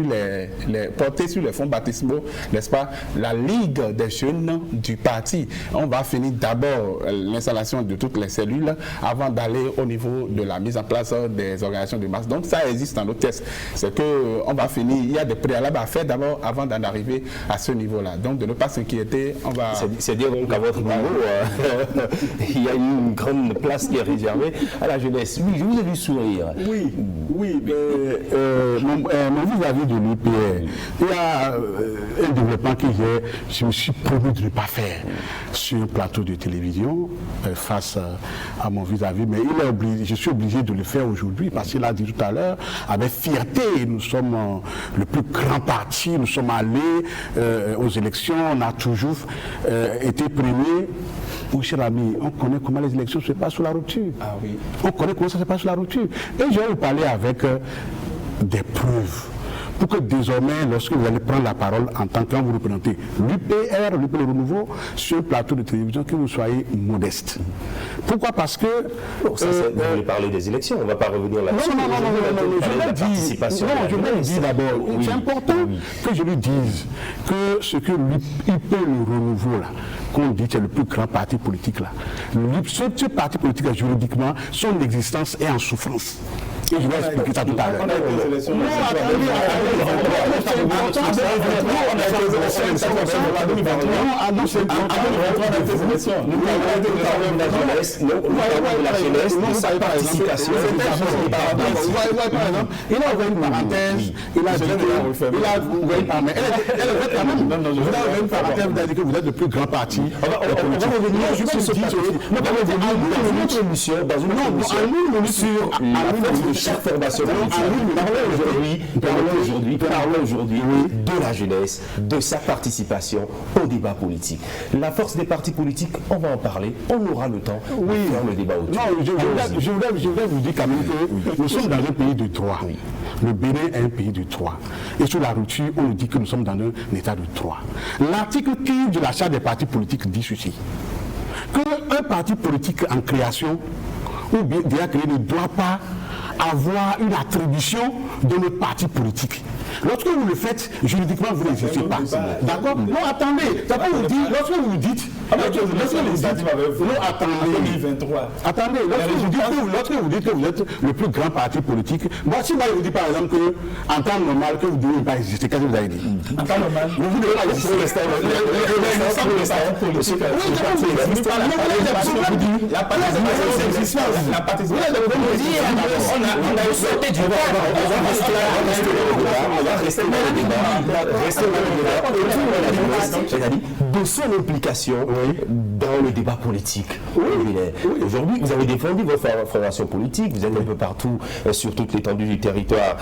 porter sur les fonds baptismaux, n'est-ce pas, la Ligue des jeunes du parti. On va finir d'abord l'installation de toutes les cellules avant d'aller au niveau de la mise en place des organisations de masse. Donc ça existe dans nos tests. C'est qu'on va finir, il y a des préalables à faire d'abord avant d'en arriver à ce niveau-là. Donc de ne pas s'inquiéter, on va... C'est dire donc qu'à votre niveau, il y a une grande place qui est réservée à la jeunesse. Oui, je vous ai vu sourire. Oui, mon vis-à-vis de l'UPR, il y a un développement que je me suis promis de ne pas faire sur un plateau de télévision face à mon vis-à-vis, mais je suis obligé de le faire aujourd'hui parce qu'il a dit tout à l'heure, avec fierté, nous sommes le plus grand parti, nous sommes allés aux élections, on a toujours été premiers. Mon cher ami, on connaît comment les élections se passent sous la rupture. Ah oui. On connaît comment ça se passe sous la rupture. Et je vais vous parler avec des preuves. Pour que désormais, lorsque vous allez prendre la parole en tant que vous représentez l'UPR, l'UPR Renouveau, sur un plateau de télévision, que vous soyez modeste. Pourquoi? Parce que... vous voulez parler des élections, on ne va pas revenir là-dessus. Non, je vais dire d'abord, c'est important que je lui dise que ce que l'UPR Renouveau, là, qu'on dit c'est le plus grand parti politique, là, ce parti politique, là, juridiquement, son existence est en souffrance. Et je vais expliquer ça tout à l'heure. Il a ouvert une parenthèse, il a dit que vous êtes le plus grand parti. On va revenir sur ce plateau. Dans une autre émission, sur chaque formation parlons aujourd'hui de la jeunesse, de sa participation au débat politique. La force des partis politiques, on va en parler, on aura le temps de faire le débat autour. Non, je voudrais vous dire quand même que nous sommes dans un pays de droit. Oui. Le Bénin est un pays de droit. Et sur la rupture, on nous dit que nous sommes dans un état de droit. L'article 15 de la charte des partis politiques dit ceci. Qu'un parti politique en création ou bien déjà créé ne doit pas avoir une attribution de notre parti politique. Lorsque vous le faites, juridiquement, vous n'existez pas. D'accord? Non, attendez. Lorsque vous dites... Attendez. Lorsque vous dites que vous êtes le plus grand parti politique, moi, si moi, je vous dis par exemple qu'en temps normal, que vous ne devez pas exister, qu'est-ce que vous avez dit? En temps normal, vous ne devez pas exister. On a sauté du droit. On va rester dans le débat. De son implication dans le débat politique. Aujourd'hui, vous avez défendu votre formation politique, vous êtes un peu partout sur toute l'étendue du territoire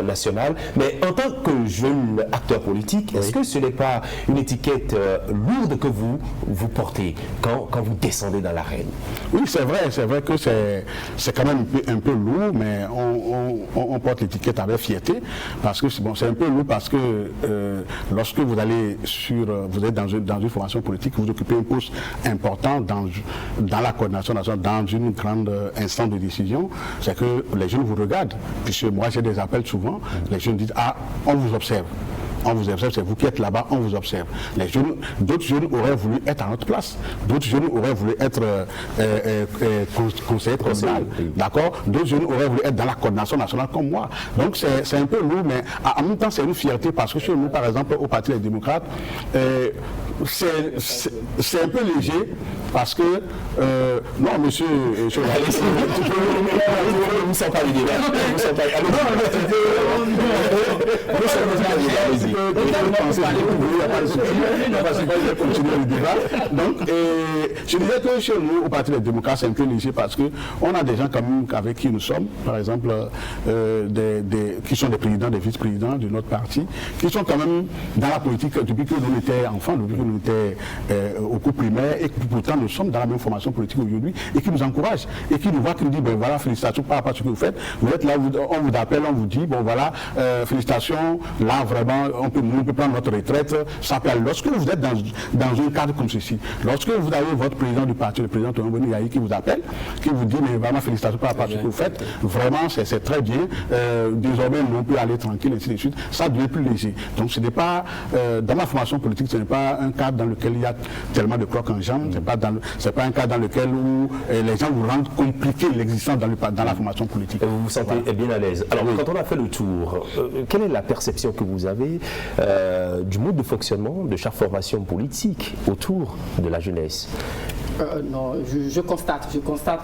national. Mais en tant que jeune acteur politique, est-ce que ce n'est pas une étiquette lourde que vous portez quand vous descendez dans l'arène? Oui, c'est vrai que c'est quand même un peu lourd, mais on porte l'étiquette avec fierté, parce que c'est un peu lourd parce que lorsque vous allez vous êtes dans une formation politique, vous occupez un poste important dans la coordination nationale, dans une grande instance de décision, c'est que les jeunes vous regardent, puisque moi j'ai des appels souvent, les jeunes disent on vous observe. On vous observe, c'est vous qui êtes là-bas, on vous observe. D'autres jeunes auraient voulu être à notre place. D'autres jeunes auraient voulu être conseillers communal. D'accord? D'autres jeunes auraient voulu être dans la coordination nationale comme moi. Donc c'est un peu lourd, mais en même temps c'est une fierté parce que chez nous, par exemple, au Parti des démocrates, c'est un peu léger parce que non, monsieur, je vais aller. Vous ne sentez pas l'idée. Donc, je disais que chez nous, au Parti des démocrates, c'est un peu léger parce qu'on a des gens comme avec qui nous sommes, par exemple, qui sont des présidents, des vice-présidents de notre parti, qui sont quand même dans la politique depuis que nous étions enfants, depuis que nous étions au cours primaire, et que pourtant nous sommes dans la même formation politique aujourd'hui, et qui nous encouragent, et qui nous voient, qui nous disent, ben voilà, félicitations par rapport à ce que vous faites, vous êtes là, on vous appelle, on vous dit, bon voilà, félicitations, là vraiment, on peut prendre notre retraite, ça peut aller. Lorsque vous êtes dans un cadre comme ceci, lorsque vous avez votre président du parti, le président Tonon Boni Yahi, qui vous appelle, qui vous dit, mais vraiment félicitations par rapport à ce que vous faites, vraiment c'est très bien, désormais on peut aller tranquille, ainsi de suite, ça devient plus léger. Donc ce n'est pas, dans ma formation politique, ce n'est pas un cadre dans lequel il y a tellement de crocs en jambes, c'est pas un cadre dans lequel où les gens vous rendent compliqué l'existence dans la formation politique. Vous vous sentez bien à l'aise. Alors, quand on a fait le tour, quelle est la perception que vous avez du mode de fonctionnement de chaque formation politique autour de la jeunesse? Non, je constate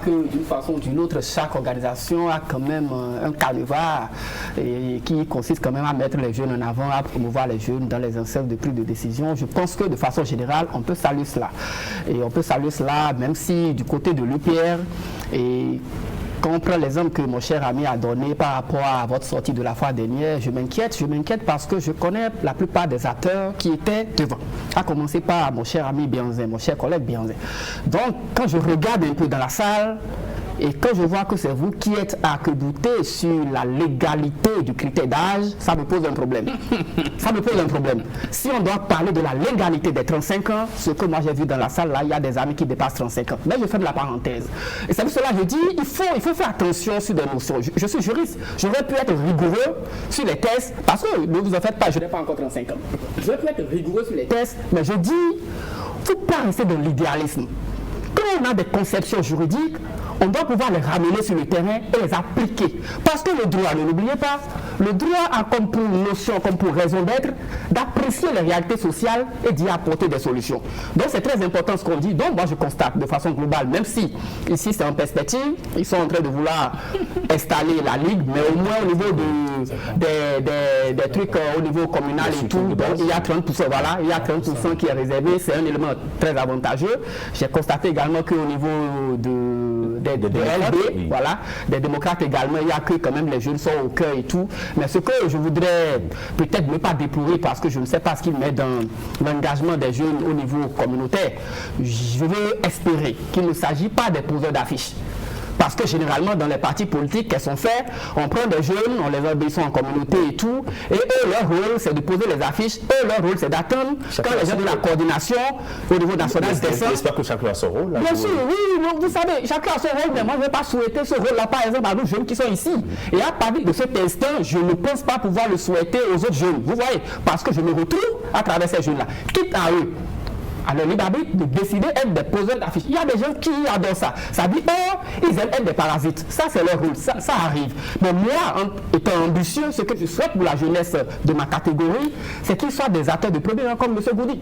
que d'une façon ou d'une autre, chaque organisation a quand même un canevas qui consiste quand même à mettre les jeunes en avant, à promouvoir les jeunes dans les instances de prise de décision. Je pense que de façon générale, on peut saluer cela. Et on peut saluer cela même si du côté de l'UPR, et quand on prend l'exemple que mon cher ami a donné par rapport à votre sortie de la fois dernière, je m'inquiète parce que je connais la plupart des acteurs qui étaient devant. À commencer par mon cher ami Bianzin, mon cher collègue Bianzin. Donc, quand je regarde un peu dans la salle, et quand je vois que c'est vous qui êtes arc-bouté sur la légalité du critère d'âge, ça me pose un problème. Ça me pose un problème. Si on doit parler de la légalité des 35 ans, ce que moi j'ai vu dans la salle, là, il y a des amis qui dépassent 35 ans. Mais je fais de la parenthèse. Et c'est pour cela que je dis, il faut faire attention sur des notions. Je suis juriste, j'aurais pu être rigoureux sur les tests, parce que ne vous en faites pas, je n'ai pas encore 35 ans. J'aurais pu être rigoureux sur les tests, mais je dis, il ne faut pas rester dans l'idéalisme. Quand on a des conceptions juridiques, on doit pouvoir les ramener sur le terrain et les appliquer. Parce que le droit, ne l'oubliez pas, le droit a comme pour notion, comme pour raison d'être, d'apprécier les réalités sociales et d'y apporter des solutions. Donc c'est très important ce qu'on dit. Donc moi je constate de façon globale, même si ici c'est en perspective, ils sont en train de vouloir installer la Ligue, mais au moins au niveau des trucs au niveau communal et tout, donc il y a 30%, voilà, il y a 30% qui est réservé, c'est un élément très avantageux. J'ai constaté également qu'au niveau des LB, voilà, des démocrates également, il y a que quand même les jeunes sont au cœur et tout. Mais ce que je voudrais peut-être ne pas déplorer, parce que je ne sais pas ce qu'il met dans l'engagement des jeunes au niveau communautaire, je veux espérer qu'il ne s'agit pas des poseurs d'affiches. Parce que généralement, dans les partis politiques, qu'elles sont faites, on prend des jeunes, on les obéit en communauté et tout, et eux, leur rôle, c'est de poser les affiches, eux, leur rôle, c'est d'attendre quand les gens de la coordination au niveau national descendent. J'espère que chacun a son rôle. Bien sûr, oui, vous savez, chacun a son rôle, mais moi, je ne vais pas souhaiter ce rôle-là, par exemple, à nous jeunes qui sont ici. Et à partir de cet instant, je ne pense pas pouvoir le souhaiter aux autres jeunes. Vous voyez, parce que je me retrouve à travers ces jeunes-là. Quitte à eux, à leur libre arbitre de décider d'être des poseurs d'affiches. Il y a des gens qui adorent ça. Ça dit, ils aiment être des parasites. Ça, c'est leur rôle. Ça arrive. Mais moi, étant ambitieux, ce que je souhaite pour la jeunesse de ma catégorie, c'est qu'ils soient des acteurs de premier rang comme M. Goudi.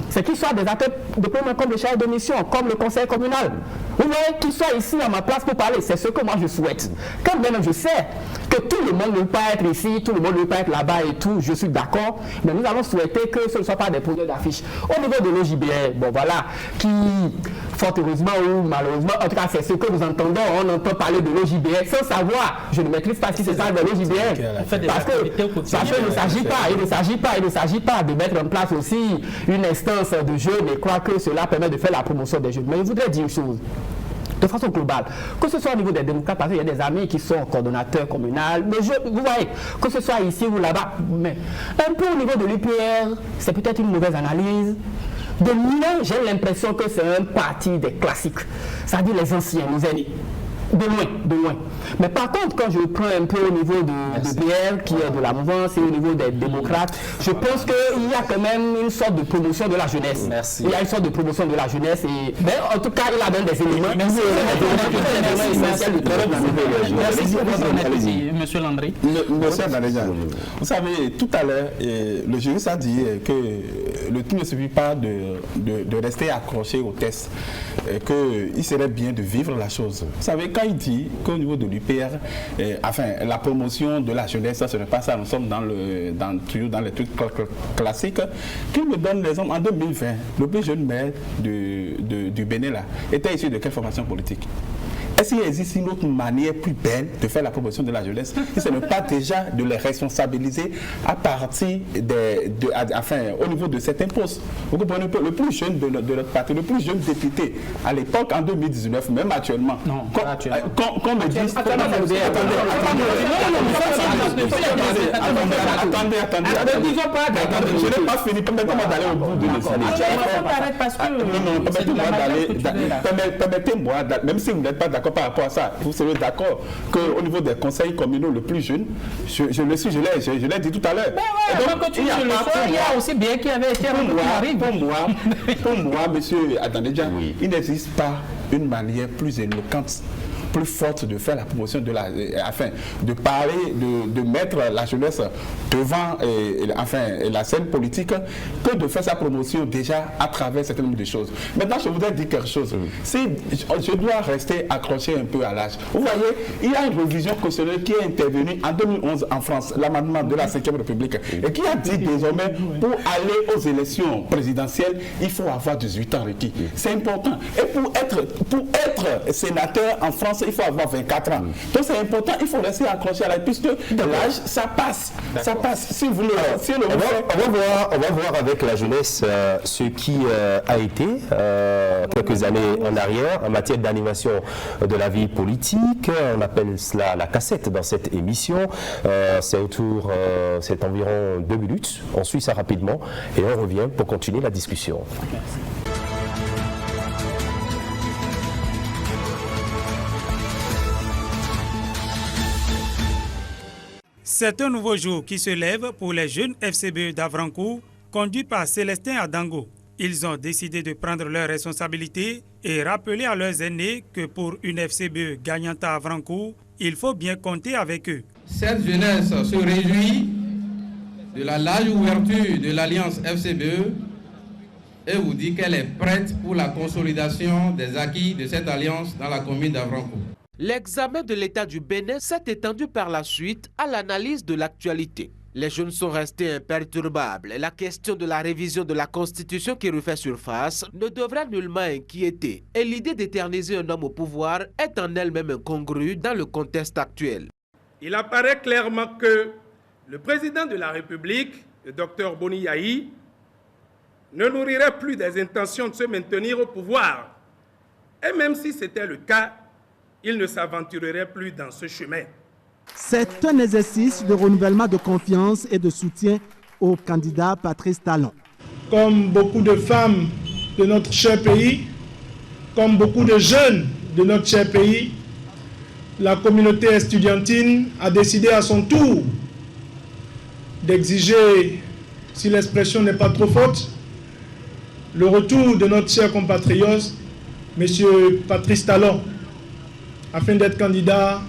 C'est qu'ils soient des acteurs de premier rang comme le chef de mission, comme le conseil communal. Vous voyez, qu'ils soient ici à ma place pour parler. C'est ce que moi je souhaite. Quand même je sais que tout le monde ne veut pas être ici, tout le monde ne veut pas être là-bas et tout, je suis d'accord. Mais nous allons souhaiter que ce ne soit pas des poseurs d'affiches. Au niveau de l'OJBR, bon voilà, qui, fort heureusement ou malheureusement, en tout cas c'est ce que nous entendons, on entend parler de l'OJBR sans savoir, je ne maîtrise pas si c'est ça de l'OJBR, parce qu'il ne s'agit pas de mettre en place aussi une instance de jeunes et croire que cela permet de faire la promotion des jeunes. Mais je voudrais dire une chose. De façon globale, que ce soit au niveau des démocrates, parce qu'il y a des amis qui sont coordonnateurs communaux, mais vous voyez, que ce soit ici ou là-bas, mais un peu au niveau de l'UPR, c'est peut-être une mauvaise analyse. De loin, j'ai l'impression que c'est un parti des classiques, c'est-à-dire les anciens, nos aînés. De loin. Mais par contre, quand je prends un peu au niveau de PR, qui est de la mouvance, et au niveau des démocrates, je pense qu'il y a quand même une sorte de promotion de la jeunesse. Merci. Il y a une sorte de promotion de la jeunesse. Et, mais en tout cas, il a donné des éléments. Merci, Monsieur Landry. Monsieur Daléja, vous savez, tout à l'heure, le juriste a dit que le tout ne suffit pas de rester accroché au test, qu'il serait bien de vivre la chose. Vous savez, quand il dit qu'au niveau de l'UPR, la promotion de la jeunesse, ça, ce n'est pas ça, nous sommes toujours dans les trucs classiques, qu'il me donne l'exemple, en 2020, le plus jeune maire du Bénin là, était issu de quelle formation politique? est-ce qu'il existe une autre manière plus belle de faire la promotion de la jeunesse, si ce n'est pas déjà de les responsabiliser à partir au niveau de certains postes. Vous comprenez un peu, le plus jeune de notre parti, le plus jeune député, à l'époque, en 2019, même actuellement, qu'on me dise... Attendez, je n'ai pas fini, permettez-moi d'aller au bout de permettez-moi, même si vous n'êtes pas d'accord par rapport à ça, vous serez d'accord qu'au niveau des conseils communaux, le plus jeune, je l'ai dit tout à l'heure. Il y a aussi bien qu'il y avait été pour moi, monsieur Adandedja, il n'existe pas une manière plus éloquente, plus forte de faire la promotion de de parler, de mettre la jeunesse devant la scène politique, que de faire sa promotion déjà à travers un certain nombre de choses. Maintenant, je voudrais dire quelque chose. Si je dois rester accroché un peu à l'âge. Vous voyez, il y a une révision constitutionnelle qui est intervenue en 2011 en France, l'amendement de la 5e République, et qui a dit désormais, pour aller aux élections présidentielles, il faut avoir 18 ans requis. C'est important. Et pour être sénateur en France, il faut avoir 24 ans. Donc c'est important, il faut rester accroché à l'âge, puisque l'âge, ça passe. Ça passe. Si vous on va voir avec la jeunesse ce qui a été quelques années en arrière en matière d'animation de la vie politique. On appelle cela la cassette dans cette émission. C'est environ 2 minutes. On suit ça rapidement et on revient pour continuer la discussion. Merci. C'est un nouveau jour qui se lève pour les jeunes FCBE d'Avrancourt, conduits par Célestin Adango. Ils ont décidé de prendre leurs responsabilités et rappeler à leurs aînés que pour une FCBE gagnante à Avrancourt, il faut bien compter avec eux. Cette jeunesse se réjouit de la large ouverture de l'Alliance FCBE et vous dit qu'elle est prête pour la consolidation des acquis de cette alliance dans la commune d'Avrancourt. L'examen de l'État du Bénin s'est étendu par la suite à l'analyse de l'actualité. Les jeunes sont restés imperturbables. La question de la révision de la Constitution qui refait surface ne devrait nullement inquiéter. Et l'idée d'éterniser un homme au pouvoir est en elle-même incongrue dans le contexte actuel. Il apparaît clairement que le président de la République, le Dr Boni Yahi, ne nourrirait plus des intentions de se maintenir au pouvoir. Et même si c'était le cas, il ne s'aventurerait plus dans ce chemin. C'est un exercice de renouvellement de confiance et de soutien au candidat Patrice Talon. Comme beaucoup de femmes de notre cher pays, comme beaucoup de jeunes de notre cher pays, la communauté estudiantine a décidé à son tour d'exiger, si l'expression n'est pas trop forte, le retour de notre cher compatriote, M. Patrice Talon, afin d'être candidat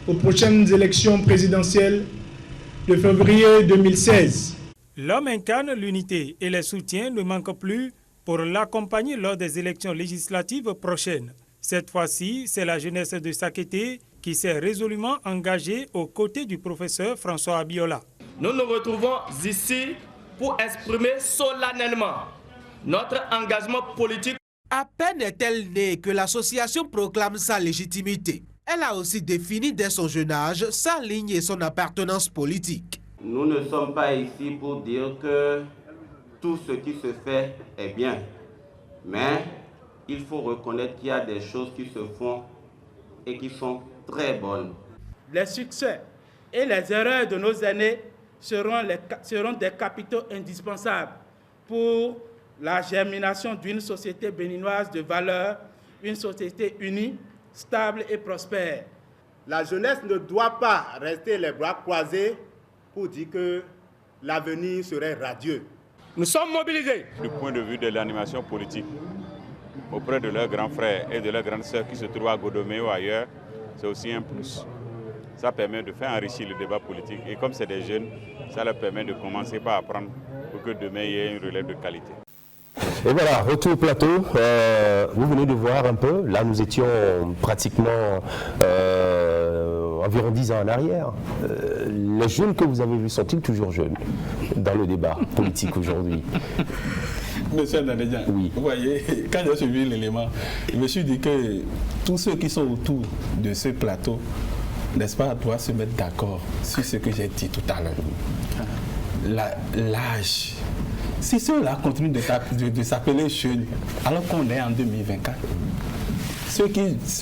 aux prochaines élections présidentielles de février 2016. L'homme incarne l'unité et les soutiens ne manquent plus pour l'accompagner lors des élections législatives prochaines. Cette fois-ci, c'est la jeunesse de Sakété qui s'est résolument engagée aux côtés du professeur François Abiola. Nous nous retrouvons ici pour exprimer solennellement notre engagement politique. À peine est-elle née que l'association proclame sa légitimité. Elle a aussi défini dès son jeune âge sa ligne et son appartenance politique. Nous ne sommes pas ici pour dire que tout ce qui se fait est bien. Mais il faut reconnaître qu'il y a des choses qui se font et qui sont très bonnes. Les succès et les erreurs de nos aînés seront des capitaux indispensables pour la germination d'une société béninoise de valeurs, une société unie, stable et prospère. La jeunesse ne doit pas rester les bras croisés pour dire que l'avenir serait radieux. Nous sommes mobilisés. Du point de vue de l'animation politique, auprès de leurs grands frères et de leurs grandes sœurs qui se trouvent à Godomé ou ailleurs, c'est aussi un plus. Ça permet de faire enrichir le débat politique. Et comme c'est des jeunes, ça leur permet de commencer par apprendre pour que demain il y ait une relève de qualité. Et voilà, retour au plateau, vous venez de voir un peu, là nous étions pratiquement environ 10 ans en arrière. Les jeunes que vous avez vus sont-ils toujours jeunes dans le débat politique aujourd'hui? Monsieur Nadédian, vous voyez, quand j'ai suivi l'élément, je me suis dit que tous ceux qui sont autour de ce plateau, n'est-ce pas, doivent se mettre d'accord sur ce que j'ai dit tout à l'heure. L'âge. Si ceux-là continuent de s'appeler jeunes, alors qu'on est en 2024, ceux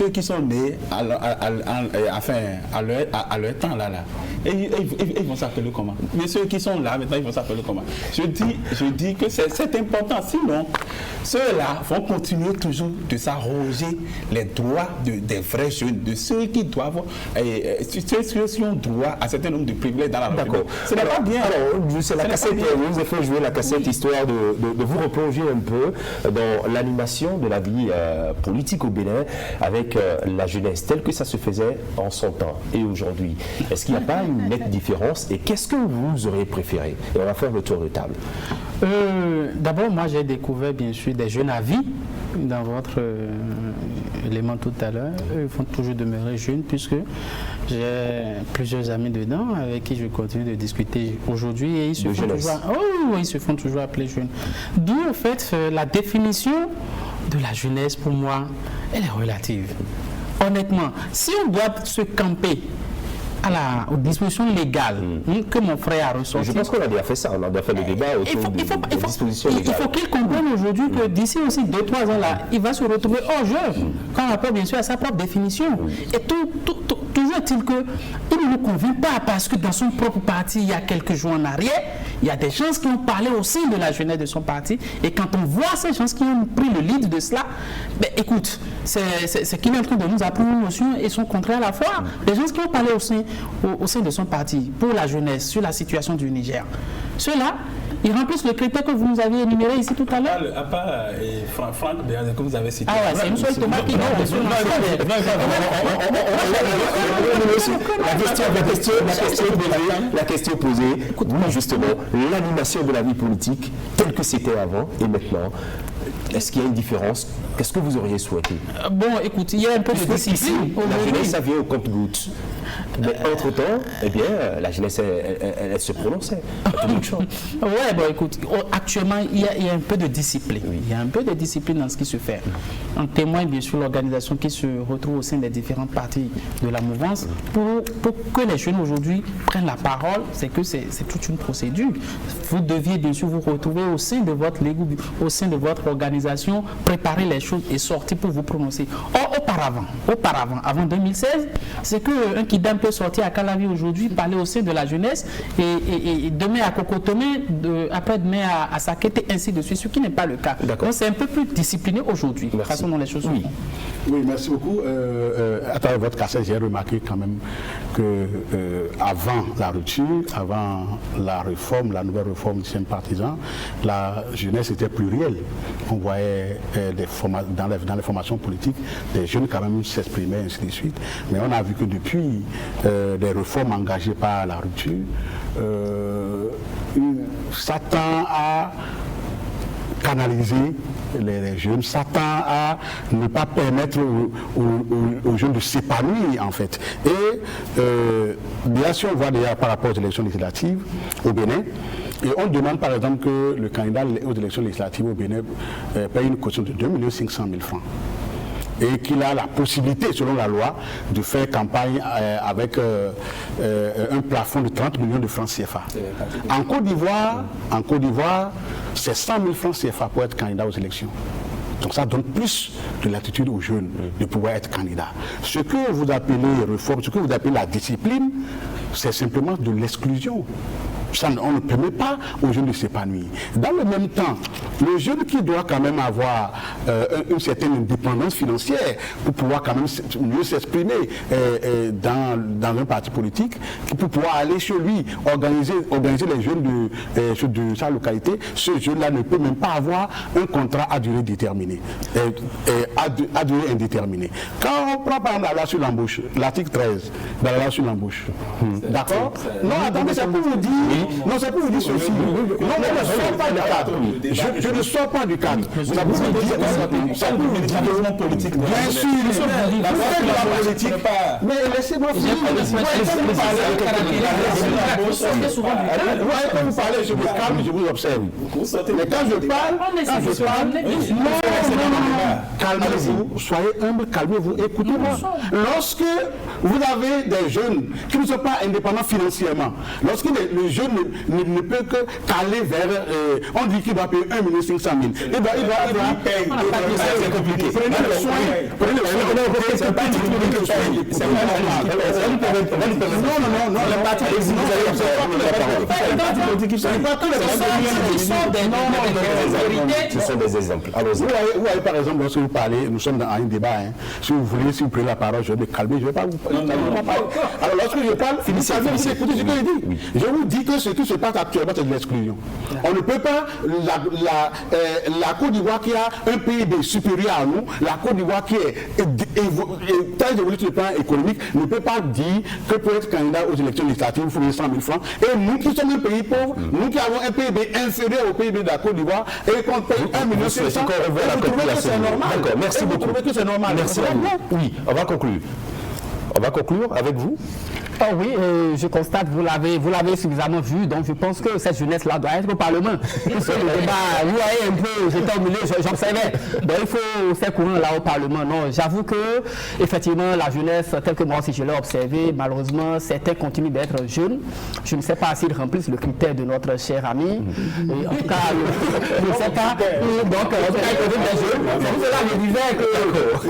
qui sont nés à leur temps là, et ils vont s'appeler comment? Mais ceux qui sont là maintenant, ils vont s'appeler comment? Je dis que c'est important, sinon ceux-là vont continuer toujours de s'arroger les droits des vrais jeunes, de ceux qui doivent, ceux qui ont droit à un certain nombre de privilèges dans la République. D'accord. Ce n'est pas bien. Alors, c'est la cassette, vous avez fait jouer la cassette histoire de vous replonger un peu dans l'animation de la vie politique au Bénin avec la jeunesse, telle que ça se faisait en son temps et aujourd'hui. Est-ce qu'il n'y a pas une nette différence et qu'est-ce que vous auriez préféré? Et on va faire le tour de table. D'abord, moi j'ai découvert bien sûr des jeunes à vie dans votre élément tout à l'heure. Eux vont toujours demeurer jeunes puisque j'ai plusieurs amis dedans avec qui je continue de discuter aujourd'hui et ils se font toujours appeler jeunes. D'où en fait la définition de la jeunesse pour moi, elle est relative. Honnêtement, si on doit se camper aux dispositions légales que mon frère a ressorties. Je pense qu'on a déjà fait ça, on a déjà fait le débat autour des dispositions légales. Il faut qu'il comprenne aujourd'hui que d'ici aussi 2-3 ans là, il va se retrouver hors jeu, quand on rappelle bien sûr à sa propre définition. Et toujours est-il qu'il ne nous convient pas parce que dans son propre parti, il y a quelques jours en arrière, il y a des gens qui ont parlé au sein de la jeunesse de son parti. Et quand on voit ces gens qui ont pris le lead de cela, ben écoute, c'est qu'il est en train de nous apprendre une notion et son contraire à la fois. Les gens qui ont parlé au sein de son parti pour la jeunesse sur la situation du Niger, ceux-là, ils remplissent le critère que vous nous avez énuméré ici tout à l'heure. À part Franck, que vous avez cité. Ah ouais, c'est une seule Thomas qui la question posée, oui justement, l'animation de la vie politique telle que c'était avant et maintenant, est-ce qu'il y a une différence? Qu'est-ce que vous auriez souhaité? Bon, écoute, il y a un peu de discipline. La jeunesse, ça vient au compte-gouttes. Mais entre-temps, eh bien, la jeunesse, elle se prononçait. Ouais, bon, écoute, actuellement, il y a un peu de discipline. Il y a un peu de discipline dans ce qui se fait. On témoigne bien sûr l'organisation qui se retrouve au sein des différentes parties de la mouvance. Pour que les jeunes aujourd'hui prennent la parole, c'est que c'est toute une procédure. Vous deviez bien sûr vous retrouver au sein de votre au sein de votre organisation, préparer les choses et sortir pour vous prononcer. Or, auparavant, avant 2016, c'est qu'un Kidam peut sortir à Calavi aujourd'hui, parler au sein de la jeunesse et demain à Cocotomé, après-demain à Sakete, ainsi de suite, ce qui n'est pas le cas. Donc c'est un peu plus discipliné aujourd'hui, la façon dont les choses sont. Oui, merci beaucoup. À travers votre cassette, j'ai remarqué quand même que avant la rupture, avant la réforme, la nouvelle réforme du système partisan, la jeunesse était plurielle. On voyait dans les formations politiques des jeunes quand même s'exprimer, ainsi de suite. Mais on a vu que depuis des réformes engagées par la rupture, s'attend à canaliser les jeunes, s'attend à ne pas permettre aux jeunes de s'épanouir en fait. Et bien sûr, on voit déjà par rapport aux élections législatives au Bénin, et on demande par exemple que le candidat aux élections législatives au Bénin paye une caution de 2 500 000 francs. Et qu'il a la possibilité, selon la loi, de faire campagne avec un plafond de 30 millions de francs CFA. En Côte d'Ivoire, c'est 100 000 francs CFA pour être candidat aux élections. Donc ça donne plus de latitude aux jeunes de pouvoir être candidats. Ce que vous appelez réforme, ce que vous appelez la discipline, c'est simplement de l'exclusion. On ne permet pas aux jeunes de s'épanouir. Dans le même temps, le jeune qui doit quand même avoir une certaine indépendance financière pour pouvoir quand même mieux s'exprimer dans un parti politique, pour pouvoir aller chez lui, organiser les jeunes de sa localité, ce jeune-là ne peut même pas avoir un contrat à durée déterminée, à durée indéterminée. Quand on prend par exemple la loi sur l'embauche, l'article 13 de la loi sur l'embauche, d'accord? Non, attendez, c'est pour vous dire... Non, c'est pour vous dire ceci. Non, je ne sors pas du cadre. Je ne sors pas du cadre. Ça vous dit développement politique. Bien sûr, vous faites de la politique. Mais laissez-moi finir. Quand vous parlez, je me calme, je vous observe. Mais quand je parle, calmez-vous, soyez humble, calmez-vous, écoutez-moi. Lorsque vous avez des jeunes qui ne sont pas indépendants financièrement, lorsque le jeune ne peut que caler vers, on dit qu'il doit payer 1 500 000, il doit payer. C'est compliqué. Prenez le soin. Non, les partis ce sont des exemples. Vous voyez par exemple, lorsque vous parlez, nous sommes dans un débat, si vous voulez, si vous prenez la parole, je vais me calmer, je ne vais pas vous parler. Alors lorsque je parle, vous écoutez ce que je dis. Je vous dis que ce qui se passe actuellement, c'est de l'exclusion. On ne peut pas, la Côte d'Ivoire qui a un PIB supérieur à nous, la Côte d'Ivoire qui est très évoluée sur le plan économique, ne peut pas dire que pour être candidat aux élections législatives, il faut 100 000 francs. Et nous qui sommes un pays pauvre, nous qui avons un PIB inférieur au PIB de la Côte d'Ivoire, et qu'on paye 1 500 000, vous trouvez que c'est normal? D'accord, merci beaucoup. Vous trouvez que c'est normal? Merci à vous. Oui, on va conclure. On va conclure avec vous. Oh oui, je constate, vous l'avez suffisamment vu, donc je pense que cette jeunesse-là doit être au Parlement. Le débat, vous voyez un peu, j'étais au milieu, j'observais. Donc il faut faire courant là au Parlement. Non, j'avoue que, effectivement, la jeunesse, telle que moi aussi je l'ai observé, malheureusement, certains continuent d'être jeunes. Je ne sais pas s'ils remplissent le critère de notre cher ami. Et en tout cas, je ne sais pas. Donc, on peut être des jeunes. C'est pour cela que je disais que, pour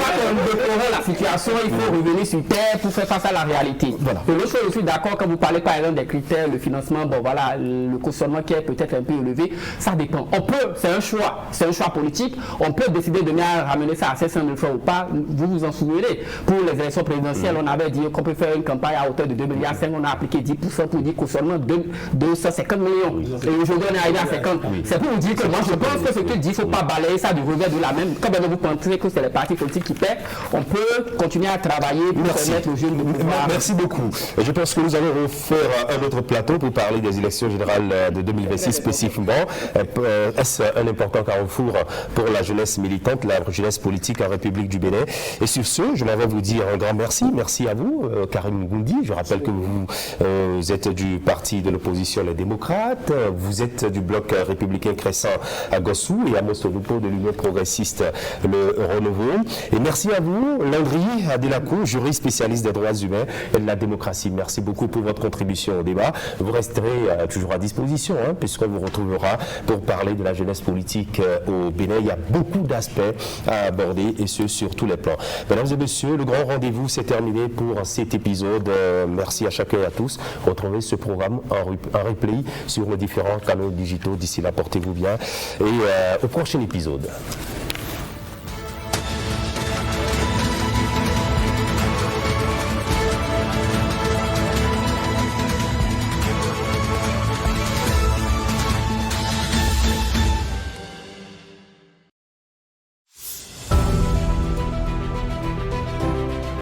déplorer la situation, il faut revenir sur terre pour faire face à la réalité. Voilà. L'autre chose, je suis d'accord quand vous parlez par exemple des critères, le financement, bon voilà, le cautionnement qui est peut-être un peu élevé, ça dépend. On peut, c'est un choix politique, on peut décider de bien ramener ça à 500 000 francs ou pas, vous vous en souvenez. Pour les élections présidentielles, on avait dit qu'on peut faire une campagne à hauteur de 2,5 milliards, on a appliqué 10% pour dire cautionnement de 250 millions. Et aujourd'hui, on est arrivé à 50. C'est pour vous dire que moi, je pense que ce qu'il dit, il ne faut pas balayer ça du revers de la même. Quand même vous pensez que c'est les partis politiques qui paient, on peut continuer à travailler pour permettre aux jeunes de pouvoir... Merci beaucoup. Je pense que nous allons refaire un autre plateau pour parler des élections générales de 2026 spécifiquement. Est-ce un important carrefour pour la jeunesse militante, la jeunesse politique en République du Bénin? Et sur ce, je m'en vais vous dire un grand merci. Merci à vous, Karim Goundi. Je rappelle que vous êtes du parti de l'opposition Les Démocrates. Vous êtes du bloc républicain Crescent à Gossou et à Mostolupo de l'Union progressiste Le Renouveau. Et merci à vous, Landry Adelakou, juriste spécialiste des droits humains et de la démocratie. Merci beaucoup pour votre contribution au débat. Vous resterez toujours à disposition, puisqu'on vous retrouvera pour parler de la jeunesse politique au Bénin. Il y a beaucoup d'aspects à aborder, et ce, sur tous les plans. Mesdames et messieurs, le grand rendez-vous s'est terminé pour cet épisode. Merci à chacun et à tous. Retrouvez ce programme en replay sur nos différents canaux digitaux. D'ici là, portez-vous bien et au prochain épisode.